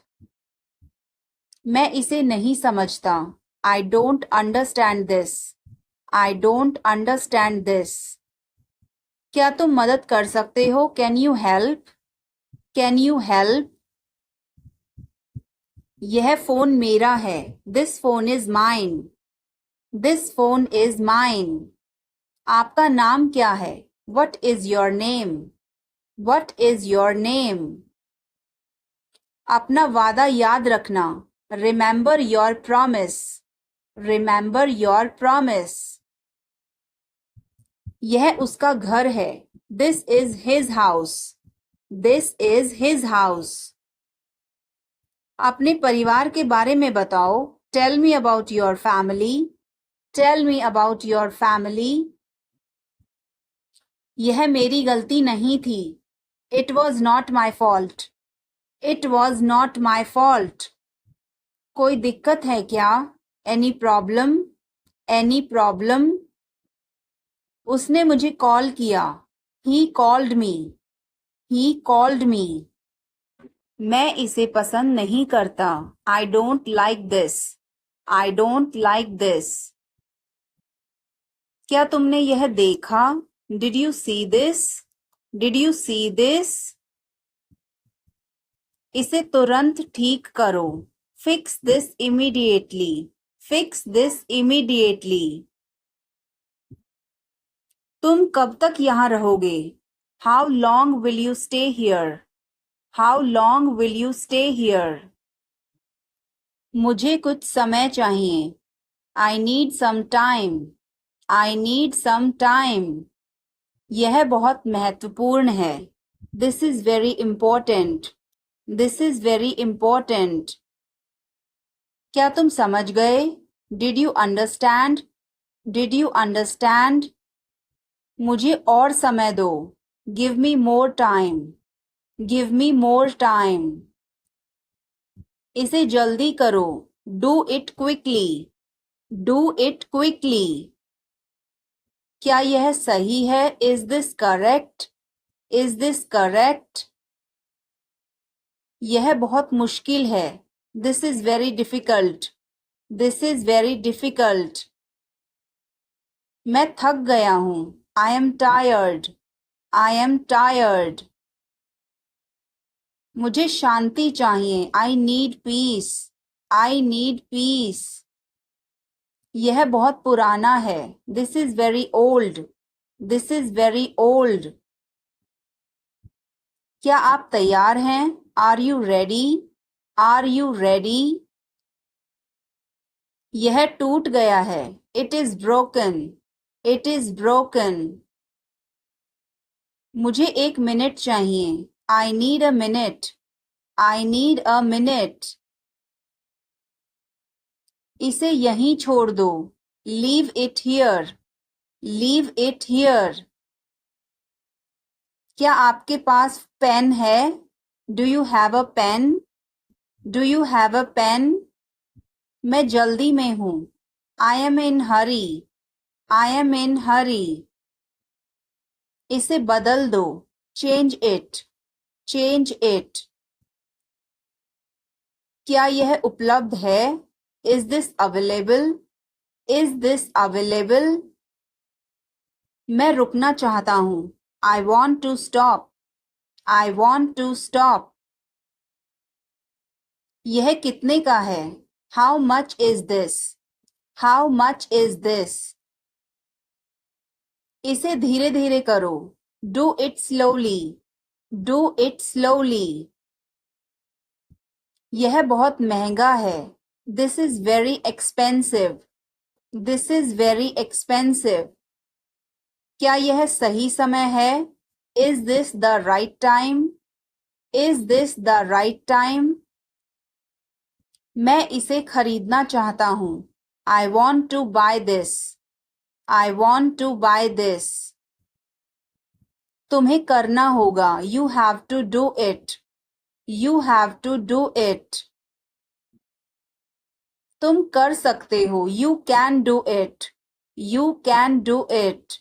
मैं इसे नहीं समझता. I don't understand this. I don't understand this. क्या तुम मदद कर सकते हो? Can you help? Can you help? यह फोन मेरा है. This phone is mine. This phone is mine. आपका नाम क्या है? What is your name? What is your name? अपना वादा याद रखना. Remember your promise. Remember your promise. यह उसका घर है. This is his house. This is his house. अपने परिवार के बारे में बताओ. Tell me about your family. Tell me about your family. यह मेरी गलती नहीं थी. It was not my fault. It was not my fault. कोई दिक्कत है क्या? Any problem? Any problem? उसने मुझे कॉल किया. He called me. He called me. मैं इसे पसंद नहीं करता. I don't like this. I don't like this. क्या तुमने यह देखा? Did you see this? Did you see this? इसे तुरंत ठीक करो. Fix this immediately. Fix this immediately. तुम कब तक यहाँ रहोगे? How long will you stay here? How long will you stay here? मुझे कुछ समय चाहिए. I need some time. I need some time. यह बहुत महत्वपूर्ण है. This is very important. This is very important. क्या तुम समझ गए? Did you understand? Did you understand? मुझे और समय दो. Give me more time. Give me more time. इसे जल्दी करो. Do it quickly. Do it quickly. क्या यह सही है? Is this correct? Is this correct? यह बहुत मुश्किल है. This is very difficult. This is very difficult. मैं थक गया हूँ. I am tired. I am tired. मुझे शांति चाहिए. I need peace. I need peace. यह बहुत पुराना है. This is very old. This is very old. क्या आप तैयार हैं? Are you ready? Are you ready? यह टूट गया है. It is broken. It is broken. मुझे 1 मिनट चाहिए. I need a minute. I need a minute. इसे यहीं छोड़ दो. Leave it here. Leave it here. क्या आपके पास पेन है? Do you have a pen? Do you have a pen? मैं जल्दी में हूँ. I am in hurry. I am in hurry. इसे बदल दो. Change it. Change it. क्या यह उपलब्ध है? Is this available? Is this available? मैं रुकना चाहता हूँ. I want to stop. I want to stop. यह कितने का है? How much is this? How much is this? इसे धीरे धीरे करो. Do it slowly. Do it slowly. यह बहुत महंगा है. This is very expensive. This is very expensive. क्या यह सही समय है? Is this the right time? Is this the right time? मैं इसे खरीदना चाहता हूँ. I want to buy this. I want to buy this. तुम्हें करना होगा. You have to do it. You have to do it. तुम कर सकते हो. You can do it. You can do it.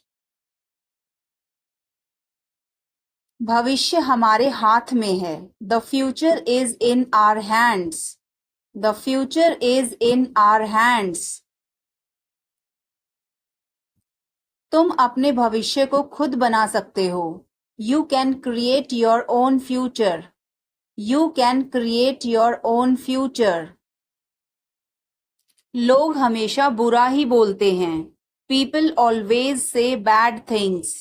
भविष्य हमारे हाथ में है. The future is in our hands. The future is in our hands. तुम अपने भविष्य को खुद बना सकते हो. You can create your own future. You can create your own future. लोग हमेशा बुरा ही बोलते हैं. People always say bad things.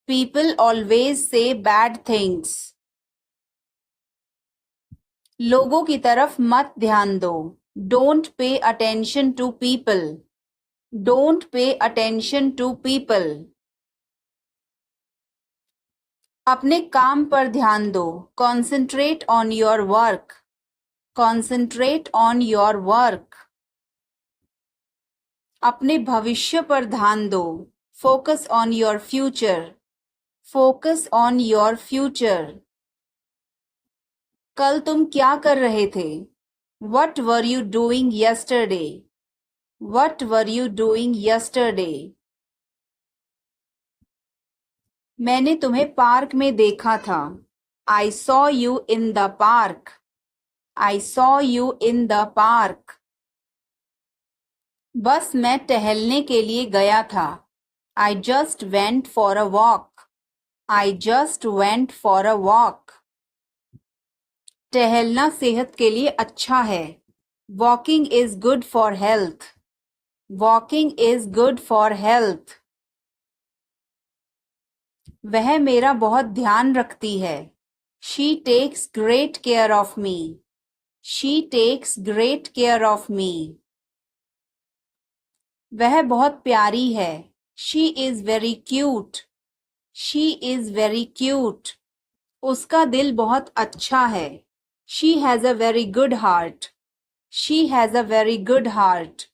People always say bad things. लोगों की तरफ मत ध्यान दो. Don't pay attention to people. Don't pay attention to people. अपने काम पर ध्यान दो. Concentrate on your work. Concentrate on your work. अपने भविष्य पर ध्यान दो. Focus on your future. Focus on your future. कल तुम क्या कर रहे थे? What were you doing yesterday? What were you doing yesterday? मैंने तुम्हें पार्क में देखा था. I saw you in the park. I saw you in the park. बस मैं टहलने के लिए गया था. I just went for a walk. I just went for a walk. टहलना सेहत के लिए अच्छा है. Walking is good for health. Walking is good for health. वह मेरा बहुत ध्यान रखती है. She takes great care of me. She takes great care of me. वह बहुत प्यारी है. She is very cute. She is very cute. उसका दिल बहुत अच्छा है. She has a very good heart. She has a very good heart.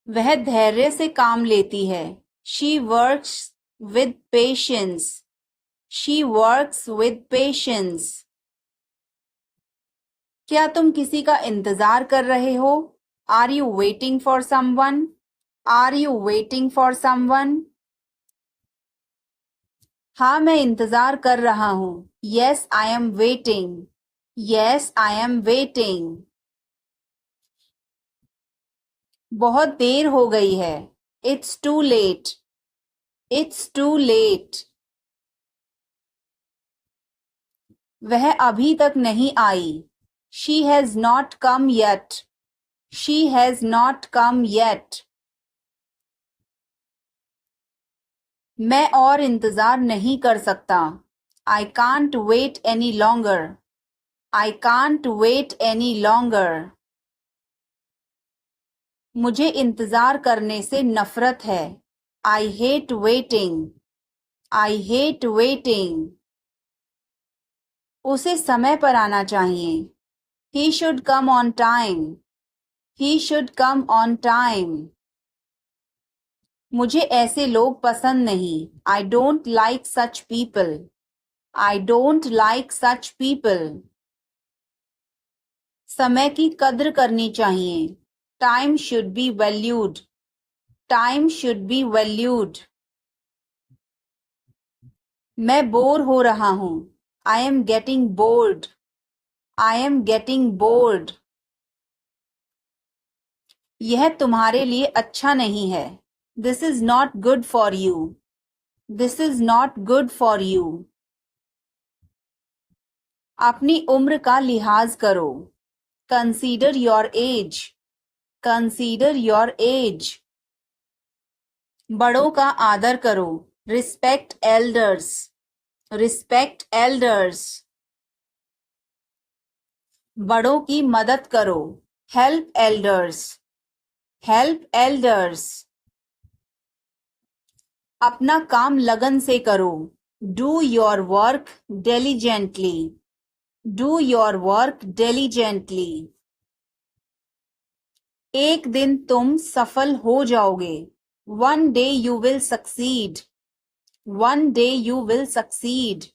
वह धैर्य से काम लेती है. She works with patience. She works with patience. क्या तुम किसी का इंतजार कर रहे हो? Are you waiting for someone? Are you waiting for someone? हाँ, मैं इंतजार कर रहा हूँ. Yes, I am waiting. Yes, I am waiting. बहुत देर हो गई है. It's too late. It's too late. वह अभी तक नहीं आई. She has not come yet. She has not come yet. मैं और इंतजार नहीं कर सकता. I can't wait any longer. I can't wait any longer. मुझे इंतजार करने से नफरत है. I hate waiting. I hate waiting. उसे समय पर आना चाहिए. He should come on time. He should come on time. मुझे ऐसे लोग पसंद नहीं. I don't like such people. I don't like such people. समय की कद्र करनी चाहिए. Time should be valued. Time should be valued. मैं बोर हो रहा हूं. I am getting bored. I am getting bored. यह तुम्हारे लिए अच्छा नहीं है. This is not good for you. This is not good for you. अपनी उम्र का लिहाज करो. Consider your age. Consider your age. बड़ों का आदर करो. Respect elders. Respect elders. बड़ों की मदद करो. Help elders. Help elders. अपना काम लगन से करो. Do your work diligently. Do your work diligently. एक दिन तुम सफल हो जाओगे. One day you will succeed. One day you will succeed.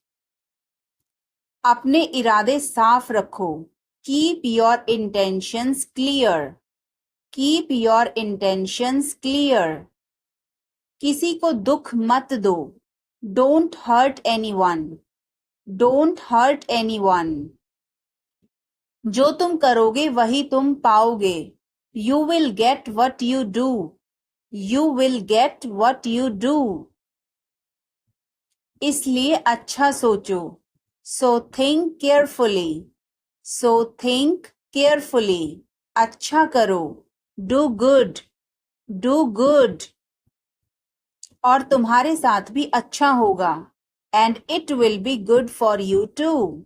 अपने इरादे साफ रखो. Keep your intentions clear. Keep your intentions clear. किसी को दुख मत दो. Don't hurt anyone. Don't hurt anyone. जो तुम करोगे वही तुम पाओगे. You will get what you do. You will get what you do. इसलिए अच्छा सोचो. So think carefully. So think carefully. अच्छा करो. Do good. Do good. और तुम्हारे साथ भी अच्छा होगा. And it will be good for you too.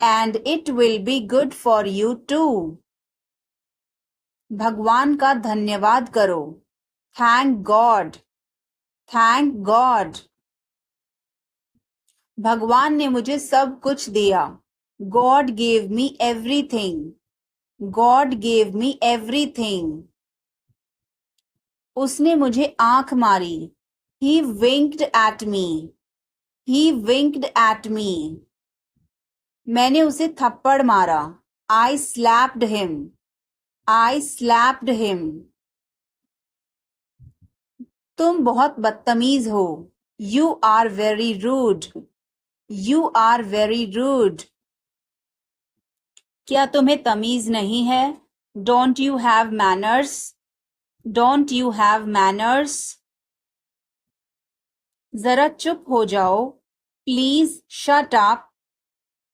And it will be good for you too. भगवान का धन्यवाद करो. Thank God. Thank God. भगवान ने मुझे सब कुछ दिया. God gave me everything. God gave me everything. उसने मुझे आंख मारी. He winked at me. He winked at me. मैंने उसे थप्पड़ मारा. I slapped him. I slapped him. तुम बहुत बदतमीज हो. You are very rude. You are very rude. क्या तुम्हें तमीज नहीं है? Don't you have manners? Don't you have manners? जरा चुप हो जाओ. Please shut up.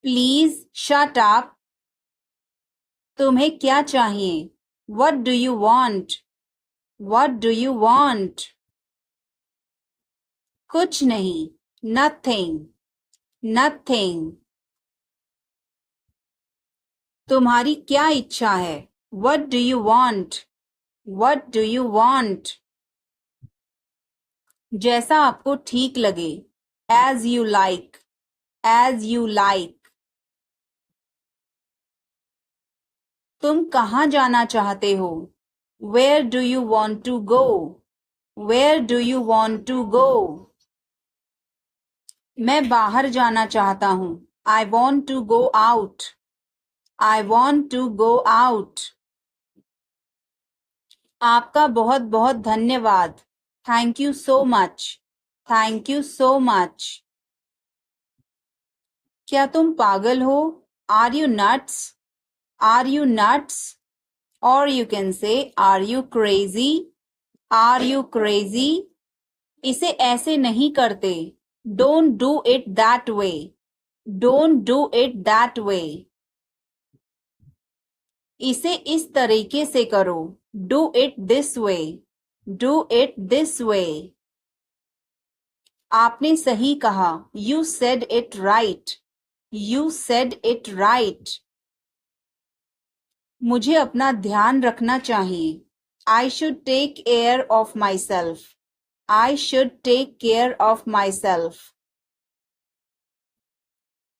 Please shut up. तुम्हें क्या चाहिए? What do you want? What do you want? कुछ नहीं. Nothing. Nothing. तुम्हारी क्या इच्छा है? What do you want? What do you want? जैसा आपको ठीक लगे. As you like. As you like. तुम कहाँ जाना चाहते हो? Where do you want to go? Where do you want to go? मैं बाहर जाना चाहता हूँ. I want to go out. I want to go out. आपका बहुत बहुत धन्यवाद. Thank you so much. Thank you so much. क्या तुम पागल हो? Are you nuts? Are you nuts? Or you can say, are you crazy? Are you crazy? इसे ऐसे नहीं करते. Don't do it that way. Don't do it that way. इसे इस तरीके से करो. Do it this way. Do it this way. आपने सही कहा. You said it right. You said it right. मुझे अपना ध्यान रखना चाहिए. I should take care of myself. I should take care of myself.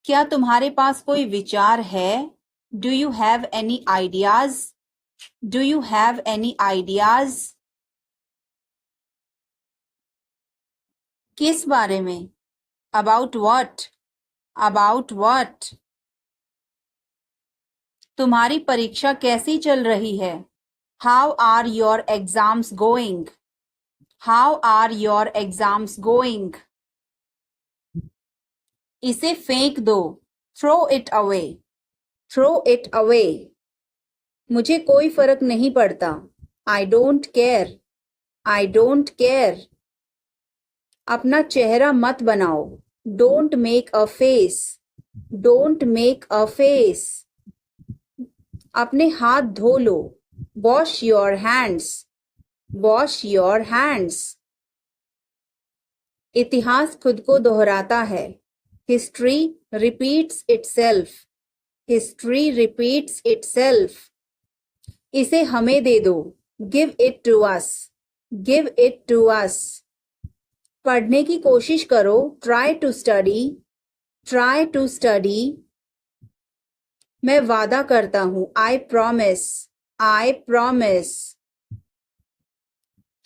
क्या तुम्हारे पास कोई विचार है? Do you have any ideas? Do you have any ideas? किस बारे में? About what? About what? तुम्हारी परीक्षा कैसी चल रही है? How are your exams going? How are your exams going? इसे फेंक दो. Throw it away. Throw it away. मुझे कोई फर्क नहीं पड़ता. I don't care. I don't care. अपना चेहरा मत बनाओ. Don't make a face. Don't make a face. अपने हाथ धो लो. Wash your hands. Wash your hands. इतिहास खुद को दोहराता है. History repeats itself. History repeats itself. इसे हमें दे दो. Give it to us. Give it to us. पढ़ने की कोशिश करो. Try to study. Try to study. मैं वादा करता हूँ. I promise. I promise.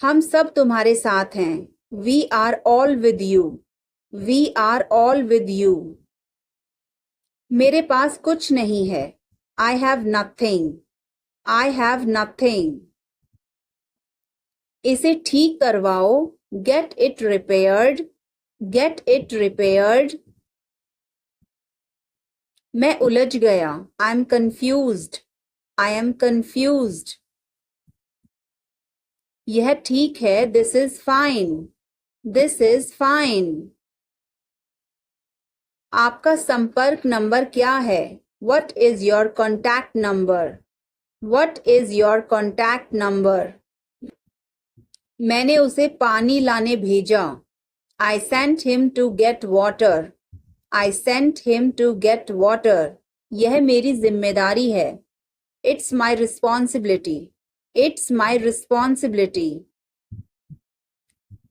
हम सब तुम्हारे साथ हैं. We are all with you. We are all with you. मेरे पास कुछ नहीं है. I have nothing. I have nothing. इसे ठीक करवाओ. Get it repaired. Get it repaired. मैं उलझ गया. I am confused. I am confused. यह ठीक है. This is fine. This is fine. आपका संपर्क नंबर क्या है? What is your contact number? What is your contact number? मैंने उसे पानी लाने भेजा. I sent him to get water. I sent him to get water. यह मेरी जिम्मेदारी है. It's my responsibility. It's my responsibility.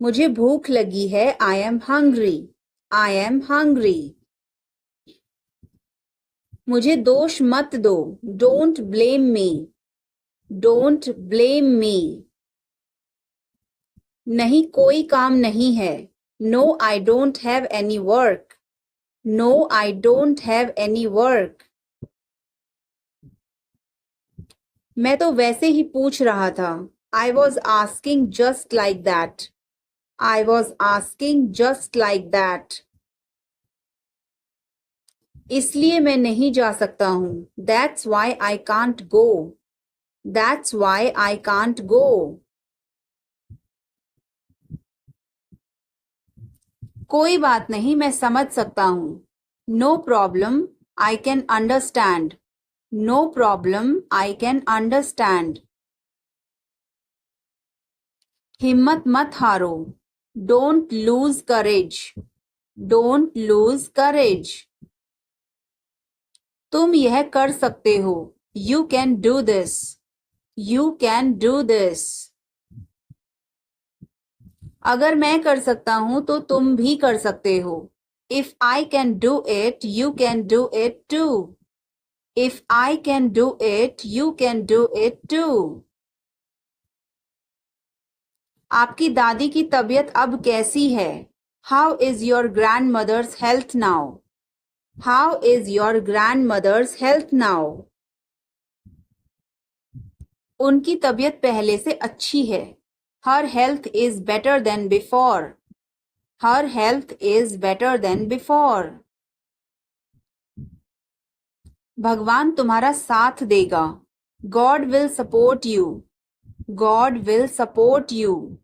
मुझे भूख लगी है. I am hungry. I am hungry. मुझे दोष मत दो. Don't blame me. Don't blame me. नहीं कोई काम नहीं है. No, I don't have any work. No, I don't have any work. मैं तो वैसे ही पूछ रहा था. I was asking just like that. I was asking just like that. इसलिए मैं नहीं जा सकता हूँ. That's why I can't go. That's why I can't go. कोई बात नहीं. मैं समझ सकता हूँ. No problem. I can understand. No problem. I can understand. हिम्मत मत हारो. Don't lose courage. Don't lose courage. तुम यह कर सकते हो. You can do this. You can do this. अगर मैं कर सकता हूं तो तुम भी कर सकते हो. If I can do it, you can do it too. If I can do it, you can do it too. आपकी दादी की तबीयत अब कैसी है? How is your grandmother's health now? How is your grandmother's health now? उनकी तबीयत पहले से अच्छी है. Her health is better than before. Her health is better than before. भगवान तुम्हारा साथ देगा. God will support you. God will support you.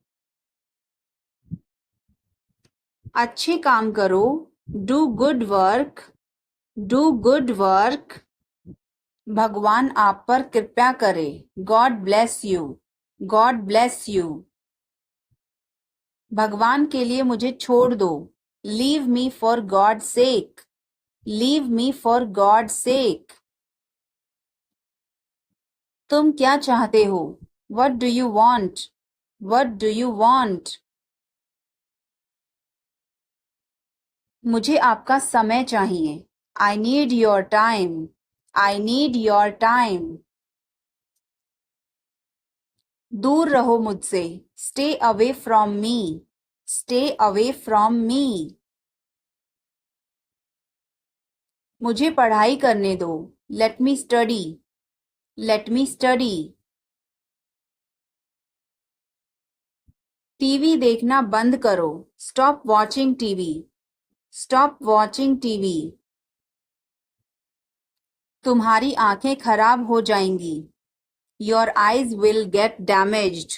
अच्छे काम करो. Do good work. Do good work. भगवान आप पर कृपा करे. God bless you. God bless you. भगवान के लिए मुझे छोड़ दो. Leave me for God's sake. Leave me for God's sake. तुम क्या चाहते हो? What do you want? What do you want? मुझे आपका समय चाहिए. I need your time. I need your time. दूर रहो मुझसे. Stay away from me. Stay away from me. मुझे पढ़ाई करने दो. Let me study. Let me study. TV देखना बंद करो. Stop watching TV. Stop watching TV. तुम्हारी आंखें खराब हो जाएंगी. Your eyes will get damaged.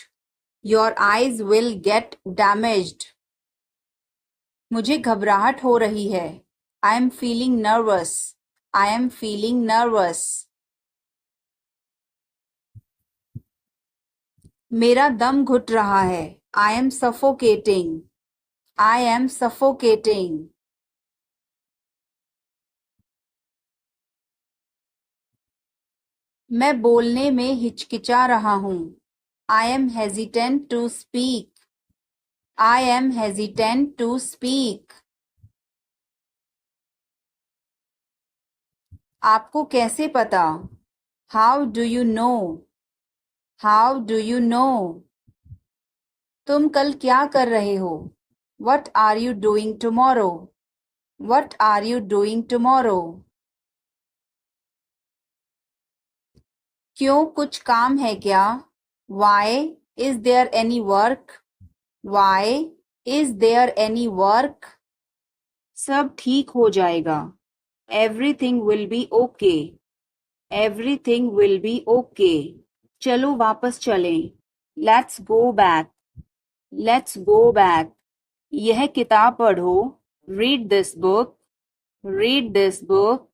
Your eyes will get damaged. मुझे घबराहट हो रही है. I am feeling nervous. I am feeling nervous. मेरा दम घुट रहा है. I am suffocating. I am suffocating. मैं बोलने में हिचकिचा रहा हूँ. I am hesitant to speak. I am hesitant to speak. आपको कैसे पता? How do you know? How do you know? तुम कल क्या कर रहे हो? What are you doing tomorrow? What are you doing tomorrow? क्यों कुछ काम है क्या? Why is there any work? Why is there any work? सब ठीक हो जाएगा. Everything will be okay. Everything will be okay. चलो वापस चलें. Let's go back. Let's go back. यह किताब पढ़ो. Read this book. Read this book.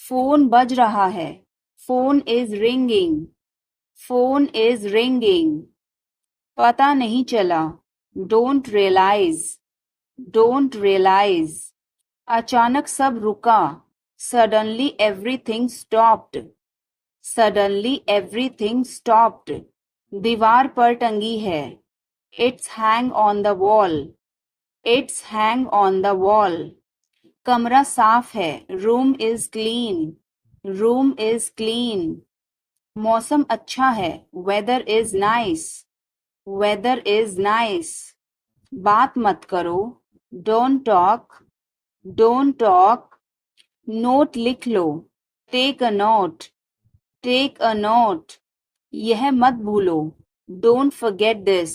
Phone बज रहा है. Phone is ringing. Phone is ringing. पता नहीं चला. Don't realize. Don't realize. अचानक सब रुका. Suddenly everything stopped. Suddenly everything stopped. दीवार पर टंगी है. It's hang on the wall. It's hang on the wall. कमरा साफ है. Room is clean. Room is clean. मौसम अच्छा है. Weather is nice. Weather is nice. बात मत करो. Don't talk. Don't talk. Note लिख लो. Take a note. Take a note. यह मत भूलो. Don't forget this.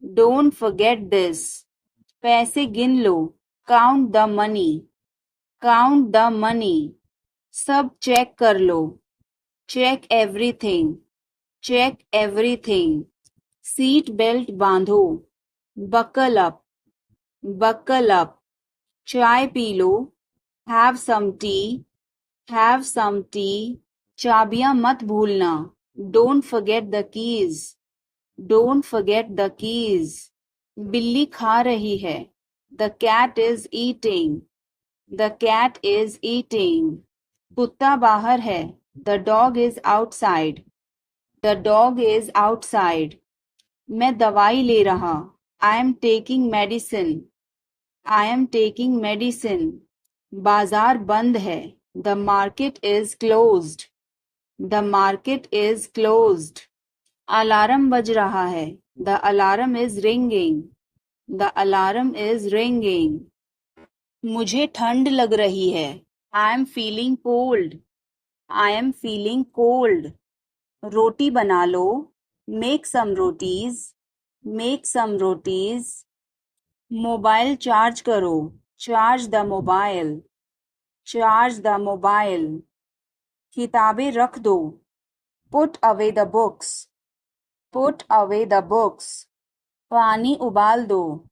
Don't forget this. पैसे गिन लो. Count the money. Count the money. सब चेक कर लो. Check everything. Check everything. Seat belt बांधो. Buckle up. Buckle up. चाय पी लो. Have some tea. Have some tea. चाबियां मत भूलना. Don't forget the keys. Don't forget the keys. बिल्ली खा रही है. The cat is eating. The cat is eating. कुत्ता बाहर है. The dog is outside. The dog is outside. मैं दवाई ले रहा. I am taking medicine. I am taking medicine. बाजार बंद है. The market is closed. The market is closed. Alarm बज रहा है. The alarm is ringing. The alarm is ringing. मुझे ठंड लग रही है. I am feeling cold. I am feeling cold. रोटी बना लो. Make some rotis. Make some rotis. Mobile charge करो. Charge the mobile. Charge the mobile. किताबें रख दो. Put away the books. Put away the books. पानी उबाल दो.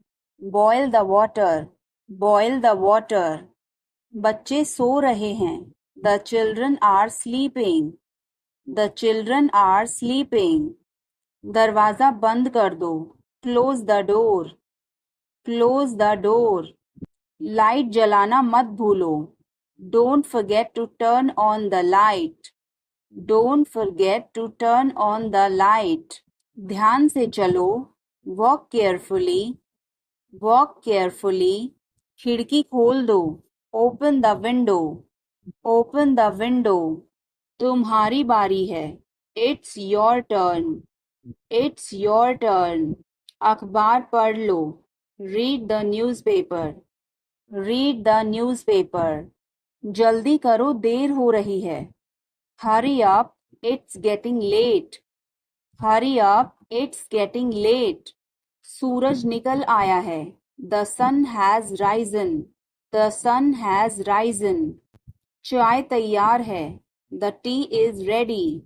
Boil the water. Boil the water. बच्चे सो रहे हैं. The children are sleeping. The children are sleeping. दरवाजा बंद कर दो. Close the door. Close the door. Light जलाना मत भूलो. Don't forget to turn on the light. Don't forget to turn on the light. ध्यान से चलो. Walk carefully. Walk carefully. खिड़की खोल दो, open the window, open the window. तुम्हारी बारी है, it's your turn, it's your turn. अखबार पढ़ लो, read the newspaper, read the newspaper. जल्दी करो, देर हो रही है, hurry up, it's getting late, hurry up, it's getting late. सूरज निकल आया है, the sun has risen, the sun has risen. चाय तैयार है, the tea is ready,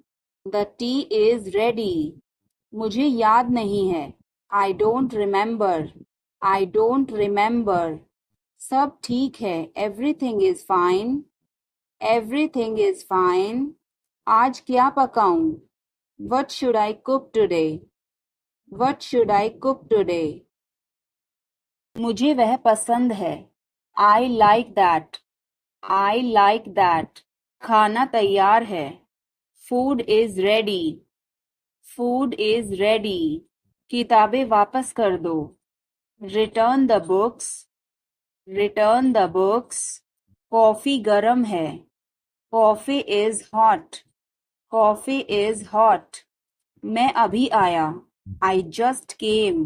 the tea is ready. मुझे याद नहीं है, I don't remember, I don't remember. सब ठीक है, everything is fine, everything is fine. आज क्या पकाऊं? What should I cook today? What should I cook today? मुझे वह पसंद है, I like that, I like that. खाना तैयार है, Food is ready, Food is ready. किताबें वापस कर दो, Return the books, Return the books. Coffee गरम है, Coffee is hot, Coffee is hot. मैं अभी आया, I just came,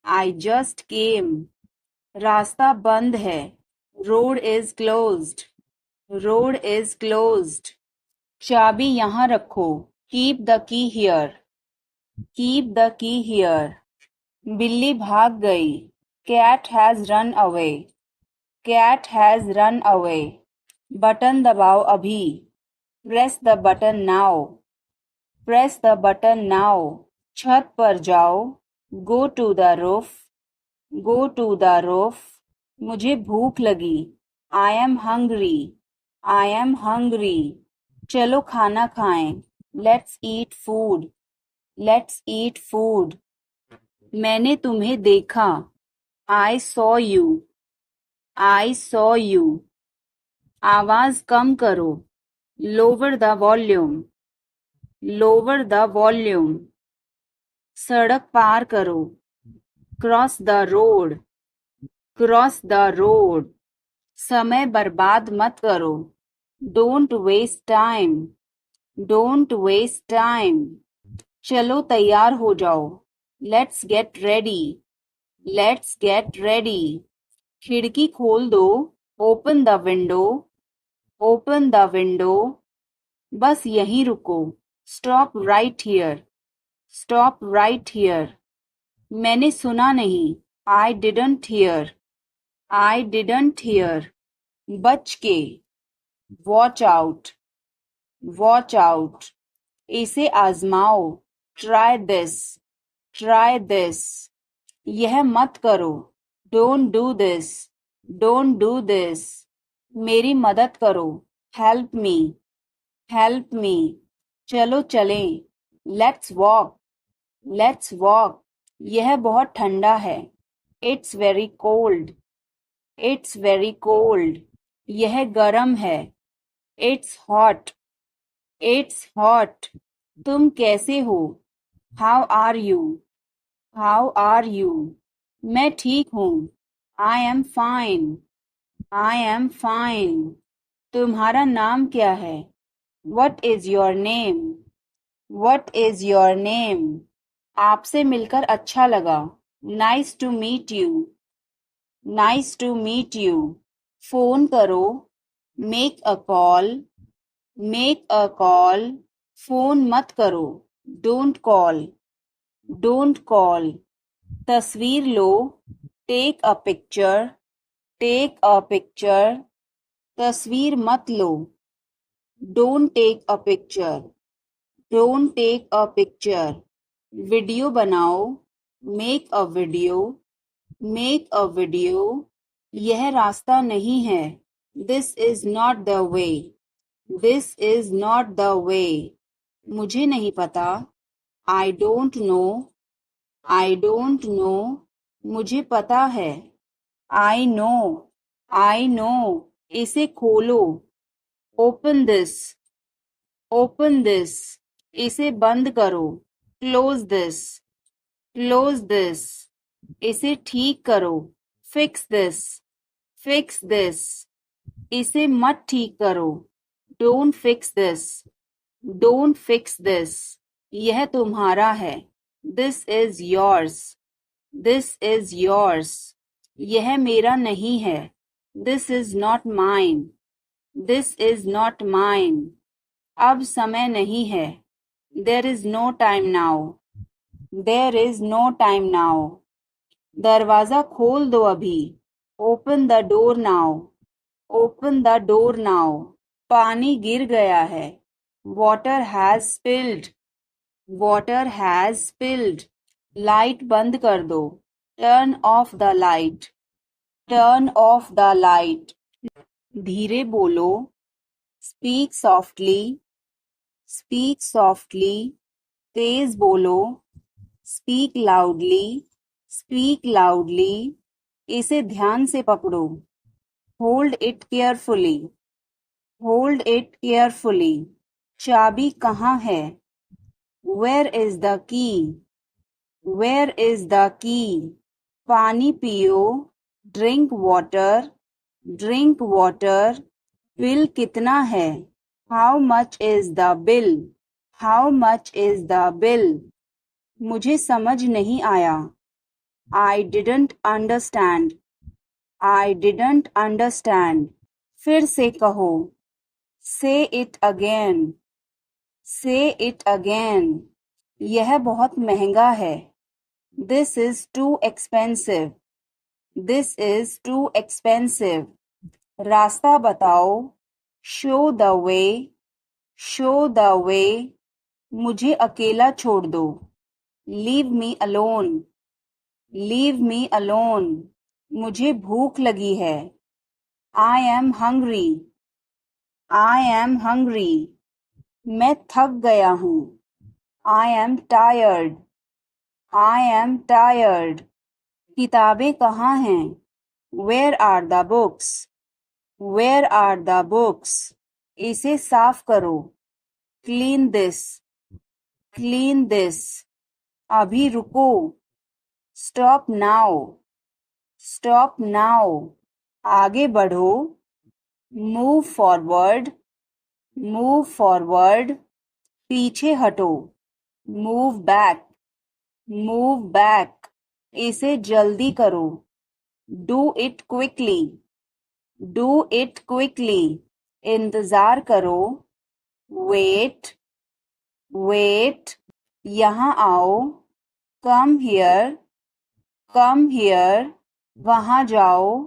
I just came. रास्ता बंद है, Road is closed, Road is closed. चाबी यहाँ रखो, Keep the key here, Keep the key here. बिल्ली भाग गई, Cat has run away, Cat has run away. Button दबाओ अभी, Press the button now, Press the button now. छत पर जाओ, Go to the roof, Go to the roof. मुझे भूख लगी, I am hungry, I am hungry. चलो खाना खाएं, Let's eat food, Let's eat food. मैंने तुम्हें देखा, I saw you, I saw you. आवाज कम करो, Lower the volume, Lower the volume. सड़क पार करो, Cross the road, Cross the road. समय बर्बाद मत करो, Don't waste time, Don't waste time. चलो तैयार हो जाओ, Let's get ready, Let's get ready. खिड़की खोल दो, Open the window, Open the window. बस यहीं रुको, Stop right here, Stop right here. मैंने सुना नहीं, I didn't hear, I didn't hear. बच के, Watch out, Watch out. इसे आजमाओ, Try this, Try this. यह मत करो, Don't do this, Don't do this. मेरी मदद करो, Help me, Help me. चलो चलें, Let's walk, Let's walk. यह बहुत ठंडा है, It's very cold, It's very cold. यह गर्म है, It's hot, It's hot. तुम कैसे हो, How are you, How are you? मैं ठीक हूँ, I am fine, I am fine. तुम्हारा नाम क्या है, What is your name, What is your name? आपसे मिलकर अच्छा लगा, Nice to meet you, Nice to meet you. Phone करो, Make a call, Make a call. Phone मत करो, Don't call, Don't call. तस्वीर लो, Take a picture, Take a picture. तस्वीर मत लो, Don't take a picture, Don't take a picture. Video बनाओ, Make a video, Make a video. यह रास्ता नहीं है, This is not the way, This is not the way. मुझे नहीं पता, I don't know, I don't know. मुझे पता है, I know, I know. इसे खोलो, Open this, Open this. इसे बंद करो, Close this, Close this. इसे ठीक करो, Fix this, फिक्स दिस, इसे मत ठीक करो। Don't fix this, don't fix this, यह तुम्हारा है। This is yours, this is yours, यह मेरा नहीं है। This is not mine, this is not mine, अब समय नहीं है। There is no time now, there is no time now, दरवाजा खोल दो अभी। Open the door now, open the door now, पानी गिर गया है। Water has spilled, water has spilled, light बंद कर दो। Turn off the light, turn off the light, धीरे बोलो। स्पीक सॉफ्टली, स्पीक सॉफ्टली, तेज बोलो। स्पीक लाउडली, स्पीक लाउडली, इसे ध्यान से पकड़ो। Hold it carefully, hold it carefully, चाबी कहाँ है? Where is the key, where is the key, पानी पियो। Drink water, drink water, bill कितना है? How much is the bill, how much is the bill, मुझे समझ नहीं आया। I didn't understand, I didn't understand, फिर से कहो। Say it again, say it again, यह बहुत महंगा है। This is too expensive, this is too expensive, रास्ता बताओ। Show the way, show the way, मुझे अकेला छोड़ दो। Leave me alone, leave me alone, मुझे भूख लगी है। I am hungry, I am hungry, मैं थक गया हूँ। I am tired, I am tired, किताबें कहाँ हैं? Where are the books, where are the books, इसे साफ करो। क्लीन दिस, क्लीन दिस, अभी रुको। स्टॉप नाउ, स्टॉप नाउ, आगे बढ़ो। मूव फॉरवर्ड, मूव फॉरवर्ड, पीछे हटो। मूव बैक, मूव बैक, इसे जल्दी करो। Do it quickly, do it quickly, इंतजार करो। वेट, वेट, यहाँ आओ। कम हियर, कम हियर, वहाँ जाओ।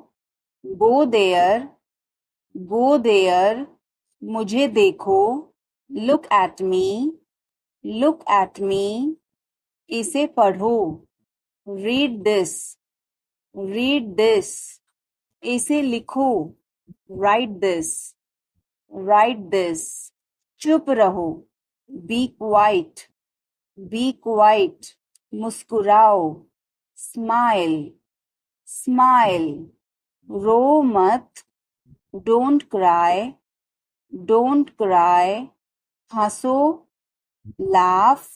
गो देयर, गो देयर, मुझे देखो। Look at me, look at मी, इसे पढ़ो। रीड दिस, रीड दिस, इसे लिखो। राइट दिस, राइट दिस, चुप रहो। बी क्वाइट, बी क्वाइट, मुस्कुराओ। स्माइल, स्माइल, रो मत। डोंट क्राई, डोंट क्राई, हंसो। लाफ,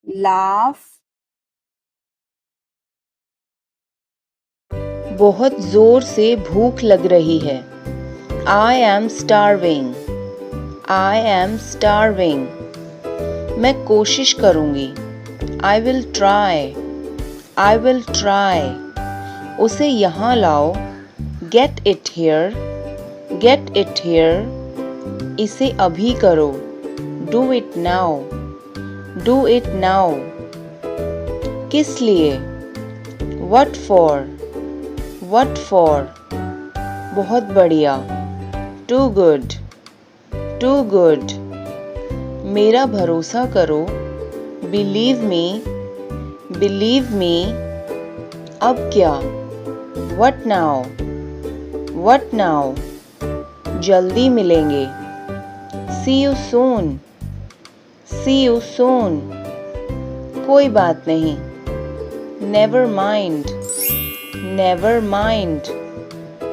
लाफ, बहुत जोर से भूख लग रही है। I am starving, I am starving, मैं कोशिश करूंगी। I will try, I will try, उसे यहाँ लाओ। Get it here, get it here, इसे अभी करो। Do it now, do it now, किस लिए? व्हाट फॉर, व्हाट फॉर, बहुत बढ़िया। टू गुड, टू गुड, मेरा भरोसा करो। बिलीव मी, बिलीव मी, अब क्या? व्हाट नाउ, व्हाट नाउ, जल्दी मिलेंगे। See you soon, C you soon, कोई बात नहीं। नेवर माइंड, नेवर माइंड,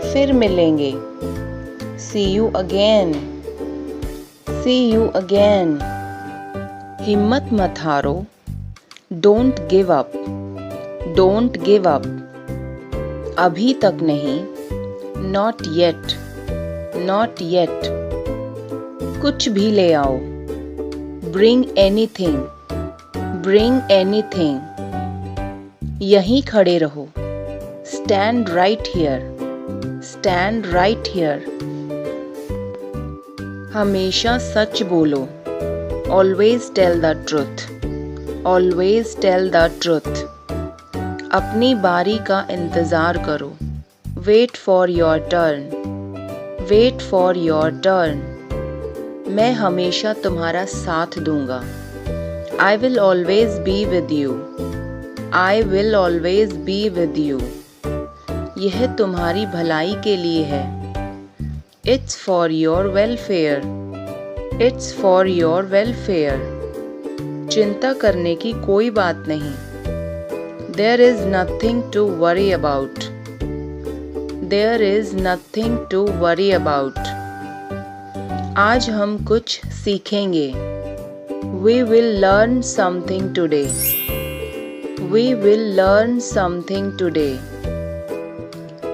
फिर मिलेंगे। See you again, see you again, हिम्मत मत हारो। Don't give up, don't give up, अभी तक नहीं। Not yet. Not yet. कुछ भी ले आओ. Bring anything. Bring anything. यहीं खड़े रहो. Stand right here. Stand right here. हमेशा सच बोलो. Always tell the truth. Always tell the truth. अपनी बारी का इंतज़ार करो. Wait for your turn. Wait for your turn. मैं हमेशा तुम्हारा साथ दूंगा. I will always be with you. I will always be with you. यह तुम्हारी भलाई के लिए है. It's for your welfare. It's for your welfare. चिंता करने की कोई बात नहीं. There is nothing to worry about. There is nothing to worry about. आज हम कुछ सीखेंगे. We will learn something today. We will learn something today.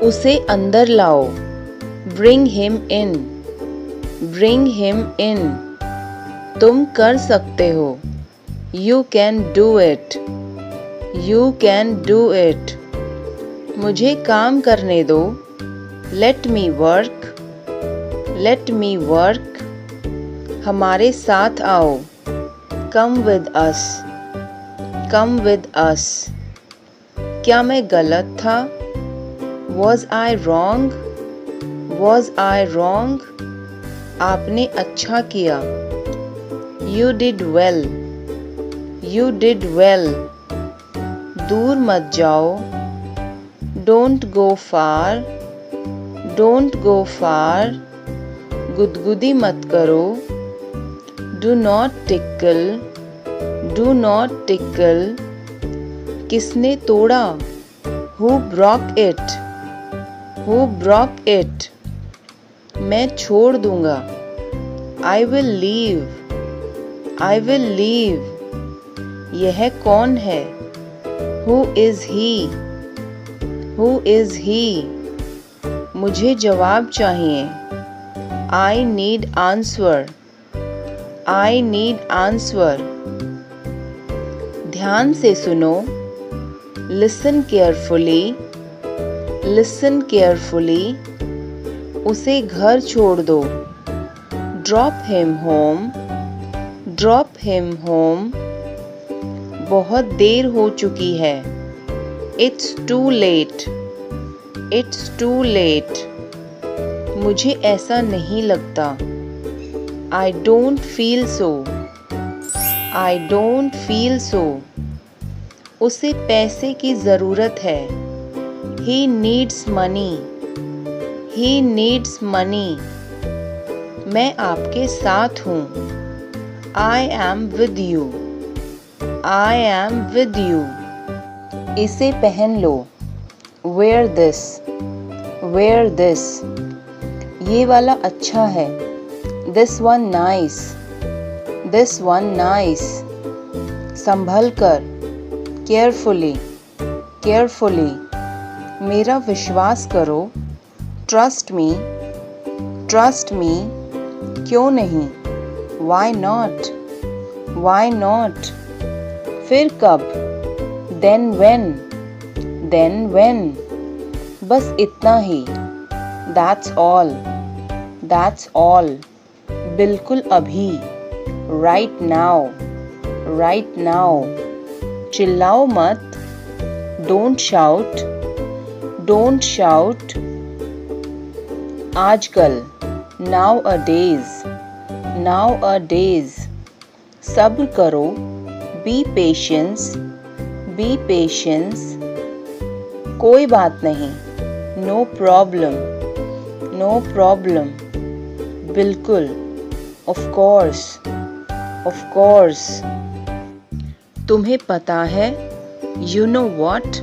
उसे अंदर लाओ. Bring him in. Bring him in. तुम कर सकते हो. You can do it. You can do it. मुझे काम करने दो. Let me work. Let me work. हमारे साथ आओ. Come with us. Come with us. क्या मैं गलत था? Was I wrong? Was I wrong? आपने अच्छा किया. You did well. You did well. दूर मत जाओ. Don't go far. Don't go far. गुदगुदी मत करो. Do not tickle. Do not tickle. किसने तोड़ा? Who broke it? Who broke it? मैं छोड़ दूंगा. I will leave. I will leave. यह कौन है? Who is he? Who is he? मुझे जवाब चाहिए. I need answer. I need answer. ध्यान से सुनो. Listen carefully. Listen carefully. उसे घर छोड़ दो. Drop him home. Drop him home. बहुत देर हो चुकी है. It's too late. It's too late. मुझे ऐसा नहीं लगता. I don't feel so. I don't feel so. उसे पैसे की ज़रूरत है. He needs money. He needs money. मैं आपके साथ हूँ. I am with you. I am with you. इसे पहन लो. Wear this. Wear this. ये वाला अच्छा है. This one nice. This one nice. संभल कर. Carefully. Carefully. मेरा विश्वास करो. Trust me. Trust me. क्यों नहीं? Why not? Why not? फिर कब? Then when? Then when? बस इतना ही. That's all. That's all. बिल्कुल अभी. Right now. Right now. चिल्लाओ मत. Don't shout. Don't shout. आजकल. Nowadays. Nowadays. सब्र करो. Be patience. Be patience. कोई बात नहीं. No problem. No problem. बिल्कुल. Of course. Of course. तुम्हें पता है? You know what?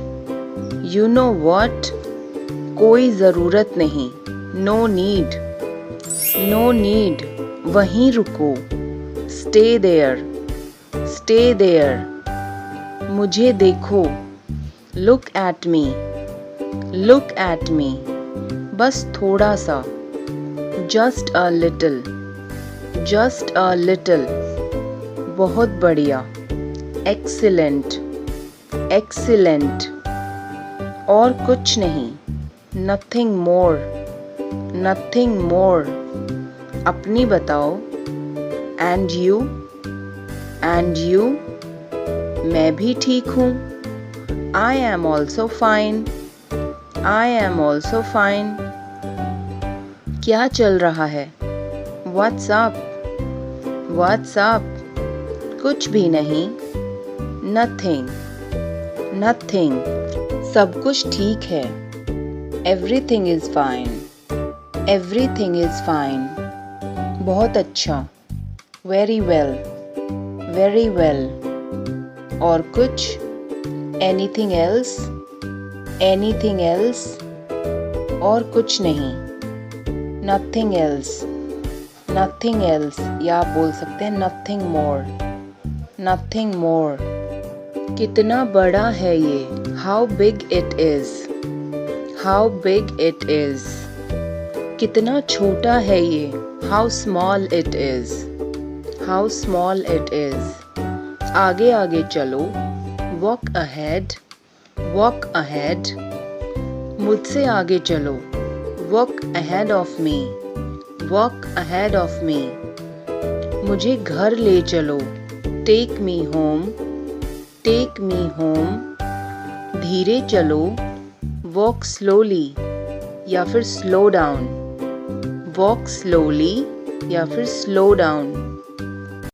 You know what? कोई ज़रूरत नहीं. No need. No need. वहीं रुको. Stay there. Stay there. मुझे देखो. Look at me. Look at me. बस थोड़ा सा, just a little, just a little, बहुत बढ़िया, एक्सीलेंट, एक्सीलेंट, और कुछ नहीं, नथिंग मोर, नथिंग मोर, अपनी बताओ, एंड यू, एंड यू, मैं भी ठीक हूँ, I am also fine, I am also fine, क्या चल रहा है, व्हाट्स अप, व्हाट्स अप, कुछ भी नहीं, नथिंग, नथिंग, सब कुछ ठीक है, everything is fine, everything is fine, बहुत अच्छा, वेरी वेल, वेरी वेल, और कुछ, एनीथिंग एल्स, एनीथिंग एल्स, और कुछ नहीं, नथिंग एल्स, नथिंग एल्स, या आप बोल सकते हैं नथिंग मोर, नथिंग मोर, कितना बड़ा है ये, how big it is, how big it is, कितना छोटा है ये, how small it is, how small it is, आगे आगे चलो, वॉक अहेड, वॉक अहेड, मुझसे आगे चलो, walk ahead of me, walk ahead of me, मुझे घर ले चलो, take me home, take me home, धीरे चलो, वॉक स्लोली, या फिर स्लो डाउन, वॉक स्लोली, या फिर स्लो डाउन,